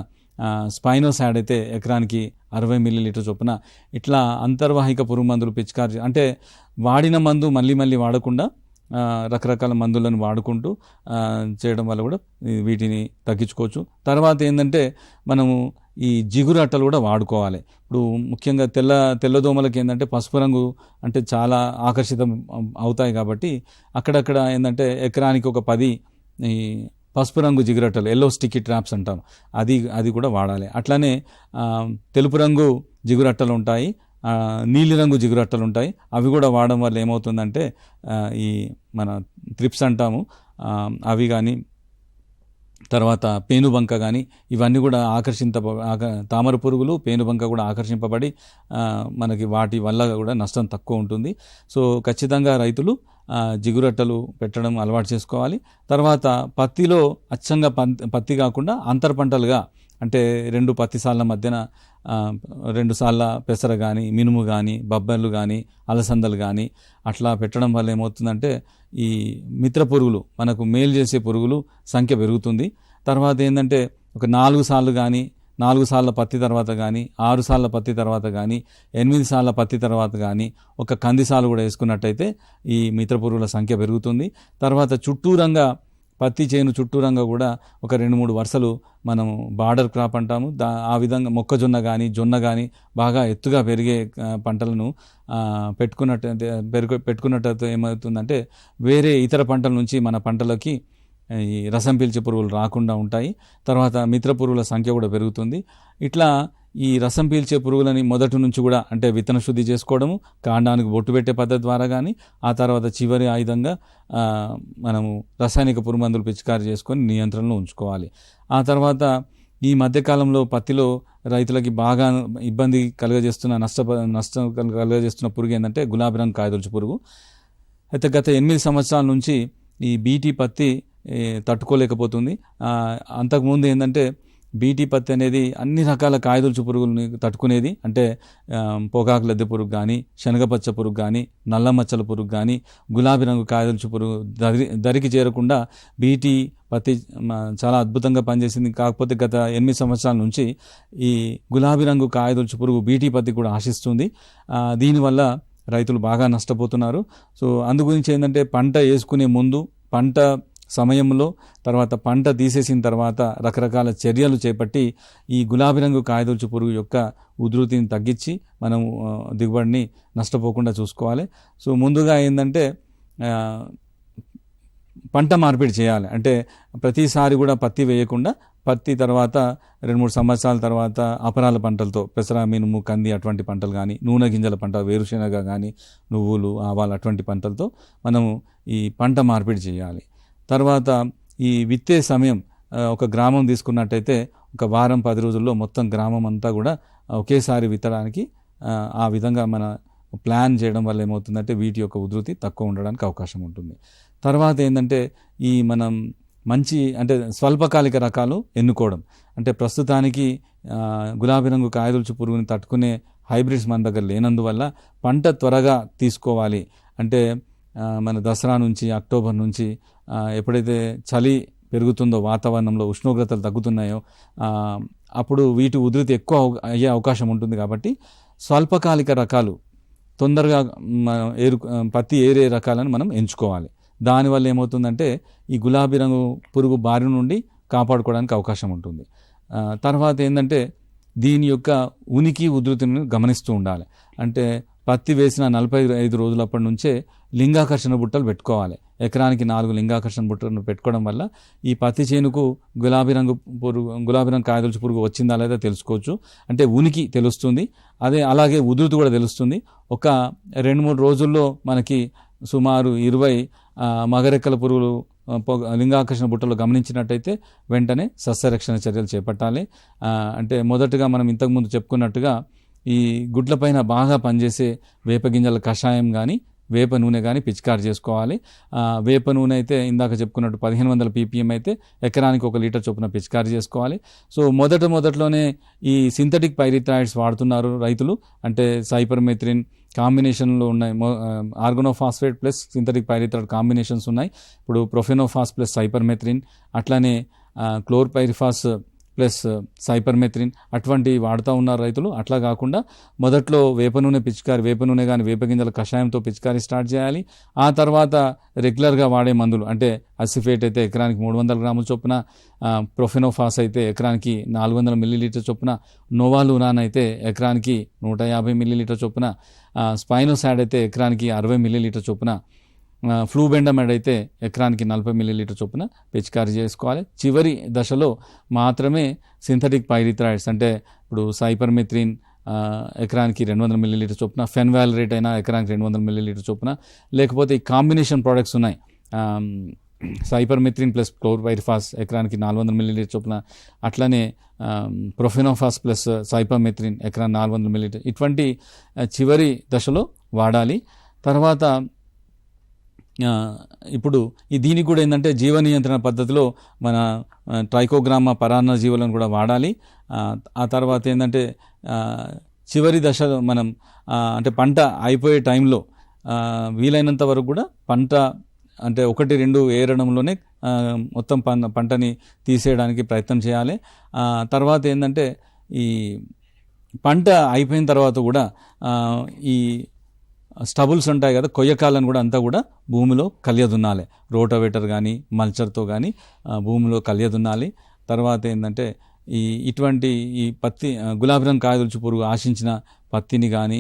స్పైనోసాడ్ అయితే ఎకరానికి 60 మిల్లీలీటర్ చొప్పున ఇట్లా అంతర్వాహిక పురుగు మందులు పిచికారీ అంటే వాడిన మందు మళ్ళీ మళ్ళీ వాడకుండా రకరకాల మందులను వాడుకుంటూ చేయడం వల్ల కూడా వీటిని తగ్గించుకోవచ్చు. తర్వాత ఏంటంటే మనము ఈ జిగురు అట్టలు కూడా వాడుకోవాలి. ఇప్పుడు ముఖ్యంగా తెల్లదోమలకి ఏంటంటే పసుపు రంగు అంటే చాలా ఆకర్షితం అవుతాయి కాబట్టి అక్కడక్కడ ఏంటంటే ఎకరానికి ఒక 10 ఈ పసుపు రంగు జిగురట్టలు, ఎల్లో స్టిక్కీ ట్రాప్స్ అంటాం, అది కూడా వాడాలి. అట్లానే తెలుపు రంగు జిగురట్టలు ఉంటాయి, నీలిరంగు జిగురట్టలు ఉంటాయి. అవి కూడా వాడడం వల్ల ఏమవుతుందంటే ఈ మన త్రిప్స్ అంటాము అవి కానీ, తర్వాత పేనుబంక కానీ ఇవన్నీ కూడా తామర పురుగులు, పేనుబంక కూడా ఆకర్షింపబడి మనకి వాటి వల్ల కూడా నష్టం తక్కువ ఉంటుంది. సో ఖచ్చితంగా రైతులు జిగురట్టలు పెట్టడం అలవాటు చేసుకోవాలి. తర్వాత పత్తిలో అచ్చంగా పత్తి కాకుండా అంతర పంటలుగా అంటే 2 పత్తి సాళ్ళ మధ్యన 2 సార్ల పెసర కానీ, మినుము కానీ, బొబ్బర్లు కానీ, అలసందలు కానీ అట్లా పెట్టడం వల్ల ఏమవుతుందంటే ఈ మిత్ర పురుగులు మనకు మేలు చేసే పురుగులు సంఖ్య పెరుగుతుంది. తర్వాత ఏంటంటే ఒక 4 సార్లు కానీ, 4 సార్ల పత్తి తర్వాత కానీ, 6 సార్ల పత్తి తర్వాత కానీ, 8 సార్ల పత్తి తర్వాత కానీ ఒక కందిసాలు కూడా వేసుకున్నట్టయితే ఈ మిత్ర పురుగుల సంఖ్య పెరుగుతుంది. తర్వాత చుట్టూరంగా పత్తి చేను చుట్టూరంగా కూడా ఒక 2-3 వరుసలు మనం బార్డర్ క్రాప్ అంటాము. ఆ విధంగా మొక్కజొన్న కానీ, జొన్న కానీ బాగా ఎత్తుగా పెరిగే పంటలను పెట్టుకున్నట్టయితే ఏమవుతుందంటే వేరే ఇతర పంటల నుంచి మన పంటలకి ఈ రసం పీల్చే పురుగులు రాకుండా ఉంటాయి. తర్వాత మిత్ర పురుగుల సంఖ్య కూడా పెరుగుతుంది. ఇట్లా ఈ రసం పీల్చే పురుగులని మొదటి నుంచి కూడా అంటే విత్తన శుద్ధి చేసుకోవడము, కాండానికి బొట్టు పెట్టే పద్ధతి ద్వారా కానీ, ఆ తర్వాత చివరి ఆయుధంగా మనము రసాయనిక పురుగు మందులు పిచికారీ చేసుకొని నియంత్రణలో ఉంచుకోవాలి. ఆ తర్వాత ఈ మధ్యకాలంలో పత్తిలో రైతులకి బాగా ఇబ్బంది నష్టం కలుగజేస్తున్న పురుగు ఏంటంటే గులాబీ రంగు కాయదొలుచు పురుగు. అయితే గత 8 సంవత్సరాల నుంచి ఈ బీటీ పత్తి తట్టుకోలేకపోతుంది. అంతకుముందు ఏంటంటే బీటీ పత్తి అనేది అన్ని రకాల కాయదొలుచు పురుగుల్ని తట్టుకునేది. అంటే పొగాకు లద్దె పురుగు కానీ, శనగపచ్చ పురుగు కానీ, నల్ల మచ్చల పురుగు కానీ, గులాబీ రంగు కాయదొలుచు పురుగు దరికి చేరకుండా బీటీ పత్తి చాలా అద్భుతంగా పనిచేసింది. కాకపోతే గత 8 సంవత్సరాల నుంచి ఈ గులాబీ రంగు కాయదొలుచు పురుగు బీటీ పత్తి కూడా ఆశిస్తుంది. దీనివల్ల రైతులు బాగా నష్టపోతున్నారు. సో అందుగురించి ఏంటంటే పంట వేసుకునే ముందు, పంట సమయంలో, తర్వాత పంట తీసేసిన తర్వాత రకరకాల చర్యలు చేపట్టి ఈ గులాబీ రంగు కాయదొలుచు పురుగు యొక్క ఉధృతిని తగ్గించి మనం దిగుబడిని నష్టపోకుండా చూసుకోవాలి. సో ముందుగా ఏంటంటే పంట మార్పిడి చేయాలి. అంటే ప్రతిసారి కూడా పత్తి వేయకుండా పత్తి తర్వాత 2-3 సంవత్సరాల తర్వాత అపరాల పంటలతో పెసర, మినుము, కంది అటువంటి పంటలు కానీ, నూనె గింజల పంట వేరుశెనగ కానీ, నువ్వులు, ఆవాలు అటువంటి పంటలతో మనము ఈ పంట మార్పిడి చేయాలి. తర్వాత ఈ విత్తే సమయం ఒక గ్రామం తీసుకున్నట్టయితే ఒక వారం 10 రోజుల్లో మొత్తం గ్రామం అంతా కూడా ఒకేసారి విత్తడానికి ఆ విధంగా మన ప్లాన్ చేయడం వల్ల ఏమవుతుందంటే వీటి యొక్క ఉధృతి తక్కువ ఉండడానికి అవకాశం ఉంటుంది. తర్వాత ఏంటంటే ఈ మనం మంచి అంటే స్వల్పకాలిక రకాలు ఎన్నుకోవడం. అంటే ప్రస్తుతానికి గులాబీ రంగు కాయదొలుచు పురుగుని తట్టుకునే హైబ్రిడ్స్ మన దగ్గర లేనందువల్ల పంట త్వరగా తీసుకోవాలి అంటే మన దసరా నుంచి అక్టోబర్ నుంచి ఎప్పుడైతే చలి పెరుగుతుందో, వాతావరణంలో ఉష్ణోగ్రతలు తగ్గుతున్నాయో అప్పుడు వీటి ఉధృతి ఎక్కువ అయ్యే అవకాశం ఉంటుంది. కాబట్టి స్వల్పకాలిక రకాలు తొందరగా పత్తి ఏరే రకాలను మనం ఎంచుకోవాలి. దానివల్ల ఏమవుతుందంటే ఈ గులాబీ రంగు పురుగు బారి నుండి కాపాడుకోవడానికి అవకాశం ఉంటుంది. తర్వాత ఏంటంటే దీని యొక్క ఉనికి ఉధృతిని గమనిస్తూ ఉండాలి. అంటే పత్తి వేసిన 45 రోజులప్పటి నుంచే లింగాకర్షణ బుట్టలు పెట్టుకోవాలి. ఎకరానికి 4 లింగాకర్షణ బుట్టలను పెట్టుకోవడం వల్ల ఈ పత్తి చేనుకు గులాబీ రంగు కాయదొలుచు పురుగు వచ్చిందా లేదా తెలుసుకోవచ్చు. అంటే ఉనికి తెలుస్తుంది, అలాగే ఉధృతి కూడా తెలుస్తుంది. ఒక 2-3 రోజుల్లో మనకి సుమారు 20 మగరెక్కల పురుగులు లింగాకర్షణ బుట్టలు గమనించినట్టయితే వెంటనే సస్యరక్షణ చర్యలు చేపట్టాలి. అంటే మొదటగా మనం ఇంతకుముందు చెప్పుకున్నట్టుగా ఈ గుడ్లపైన బాగా పనిచేసే వేపగింజల కషాయం కానీ, వేప నూనె కానీ పిచికారి చేసుకోవాలి. వేప నూనె అయితే ఇందాక చెప్పుకున్నట్టు 1500 ppm అయితే ఎకరానికి 1 లీటర్ చొప్పున పిచికారి చేసుకోవాలి. సో మొదట్లోనే ఈ సింథటిక్ పైరిథ్రాయిడ్స్ వాడుతున్నారు రైతులు. అంటే సైపర్మెథ్రిన్ కాంబినేషన్లో ఉన్నాయి, ఆర్గనోఫాస్ఫేట్ ప్లస్ సింథటిక్ పైరిథ్రాయిడ్ కాంబినేషన్స్ ఉన్నాయి. ఇప్పుడు ప్రొఫెనోఫాస్ ప్లస్ సైపర్మెథ్రిన్, అట్లానే క్లోర్పైరిఫాస్ ప్లస్ సైపర్మెథ్రిన్ అటువంటి వాడుతూ ఉన్నారు రైతులు. అట్లా కాకుండా మొదట్లో వేప నూనె కానీ వేపగింజల కషాయంతో పిచికారి స్టార్ట్ చేయాలి. ఆ తర్వాత రెగ్యులర్గా వాడే మందులు అంటే అసిఫేట్ అయితే ఎకరానికి 300 గ్రాముల చొప్పున, ప్రొఫెనోఫాస్ అయితే ఎకరానికి 400 మిల్లీలీటర్ చొప్పున, నోవాలురాన్ అయితే ఎకరానికి 150 మిల్లీలీటర్ చొప్పున, స్పైనోసాడ్ అయితే ఎకరానికి 60 మిల్లీలీటర్ చొప్పున, ఫ్లూబెండమైడ్ అయితే ఎకరానికి 40 మిల్లీలీటర్ చొప్పున పిచికారి చేసుకోవాలి. చివరి దశలో మాత్రమే సింథటిక్ పైరిథ్రాయిడ్స్ అంటే ఇప్పుడు సైపర్మెథ్రిన్ ఎకరానికి 200 మిల్లీలీటర్ చొప్పున, ఫెన్వాలరేట్ అయినా ఎకరానికి 200 మిల్లీలీటర్ చొప్పున, లేకపోతే ఈ కాంబినేషన్ ప్రోడక్ట్స్ ఉన్నాయి సైపర్మెథ్రిన్ ప్లస్ క్లోర్పైరిఫాస్ ఎకరానికి 400 మిల్లీలీటర్ చొప్పున, అట్లనే ప్రొఫెనోఫాస్ ప్లస్ సైపర్మెథ్రిన్ ఎకరానికి 400 మిల్లీలీటర్ ఇటువంటి చివరి దశలో వాడాలి. తర్వాత ఇప్పుడు దీనికి కూడా ఏంటంటే జీవ నియంత్రణ పద్ధతిలో మన ట్రైకోగ్రామా పరాన్న జీవులను కూడా వాడాలి. ఆ తర్వాత ఏంటంటే చివరి దశలో మనం అంటే పంట అయిపోయే టైంలో వీలైనంత వరకు కూడా పంట అంటే 1-2 ఏరడంలోనే మొత్తం పంటని తీసేయడానికి ప్రయత్నం చేయాలి. తర్వాత ఏంటంటే ఈ పంట అయిపోయిన తర్వాత కూడా ఈ స్టబుల్స్ ఉంటాయి కదా, కొయ్యకాలను కూడా అంతా కూడా భూమిలో కలియదున్నాలి. రోటోవేటర్ కానీ మల్చర్తో కానీ భూమిలో కలియదున్నాలి. తర్వాత ఏంటంటే ఇటువంటి ఈ పత్తి గులాబీ రంగు కాయదొలుచు పురుగు ఆశించిన పత్తిని కానీ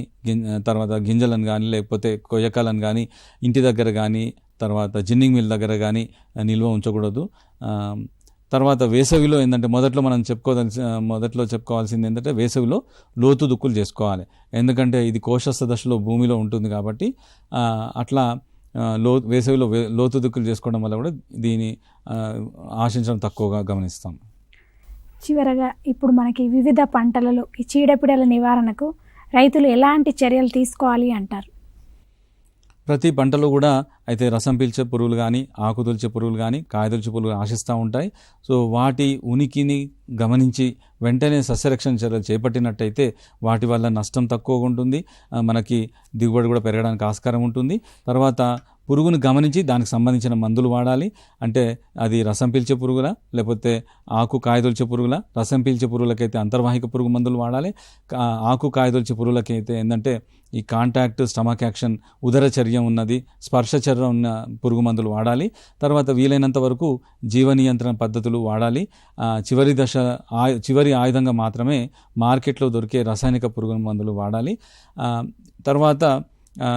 తర్వాత గింజలను కానీ లేకపోతే కొయ్యకాలను కానీ ఇంటి దగ్గర కానీ తర్వాత జిన్నింగ్ మిల్ దగ్గర కానీ నిల్వ ఉంచకూడదు. తర్వాత వేసవిలో ఏంటంటే మొదట్లో చెప్పుకోవాల్సింది ఏంటంటే వేసవిలో లోతు దుక్కులు చేసుకోవాలి. ఎందుకంటే ఇది కోశస్థ దశలో భూమిలో ఉంటుంది కాబట్టి అట్లా వేసవిలో లోతు దుక్కులు చేసుకోవడం వల్ల కూడా దీని ఆశించడం తక్కువగా గమనిస్తాం. చివరగా ఇప్పుడు మనకి వివిధ పంటలలో ఈ చీడపీడల నివారణకు రైతులు ఎలాంటి చర్యలు తీసుకోవాలి అంటారు? ప్రతి పంటలో కూడా అయితే రసం పీల్చే పురుగులు కానీ, ఆకు తొలిచే పురుగులు కానీ, కాయదొలిచే పురుగులు ఆశిస్తూ ఉంటాయి. సో వాటి ఉనికిని గమనించి వెంటనే సస్యరక్షణ చర్యలు చేపట్టినట్టయితే వాటి వల్ల నష్టం తక్కువగా ఉంటుంది, మనకి దిగుబడి కూడా పెరగడానికి ఆస్కారం ఉంటుంది. తర్వాత పురుగును గమనించి దానికి సంబంధించిన మందులు వాడాలి. అంటే అది రసం పీల్చే పురుగులా లేకపోతే ఆకు కాయదొలిచే పురుగులా. రసం పీల్చే పురుగులకైతే అంతర్వాహిక పురుగు మందులు వాడాలి. ఆకు కాయదొలిచే పురుగులకైతే ఏంటంటే ఈ కాంటాక్ట్, స్టమక్ యాక్షన్, ఉదర చర్య ఉన్నది, స్పర్శ చర్య ఉన్న పురుగు మందులు వాడాలి. తర్వాత వీలైనంత వరకు జీవ నియంత్రణ పద్ధతులు వాడాలి. చివరి ఆయుధంగా మాత్రమే మార్కెట్లో దొరికే రసాయనిక పురుగు మందులు వాడాలి. తర్వాత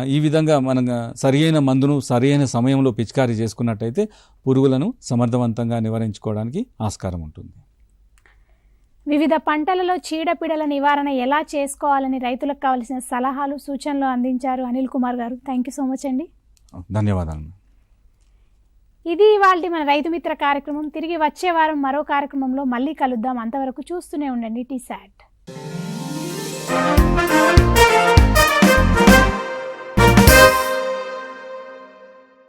ఈ విధంగా మనం సరియైన మందును సరియైన సమయంలో పిచికారీ చేసుకున్నట్టయితే పురుగులను సమర్థవంతంగా నివారించుకోవడానికి ఆస్కారం ఉంటుంది. వివిధ పంటలలో చీడపీడల నివారణ ఎలా చేసుకోవాలని రైతులకు కావలసిన సలహాలు సూచనలు అందించారు అనిల్ కుమార్ గారు. థ్యాంక్ యూ సో మచ్ అండి. ధన్యవాదాలు. ఇది ఇవాల్టి మన రైతు మిత్ర కార్యక్రమం. తిరిగి వచ్చే వారం మరో కార్యక్రమంలో మళ్ళీ కలుద్దాం. అంతవరకు చూస్తూనే ఉండండి టీసాట్.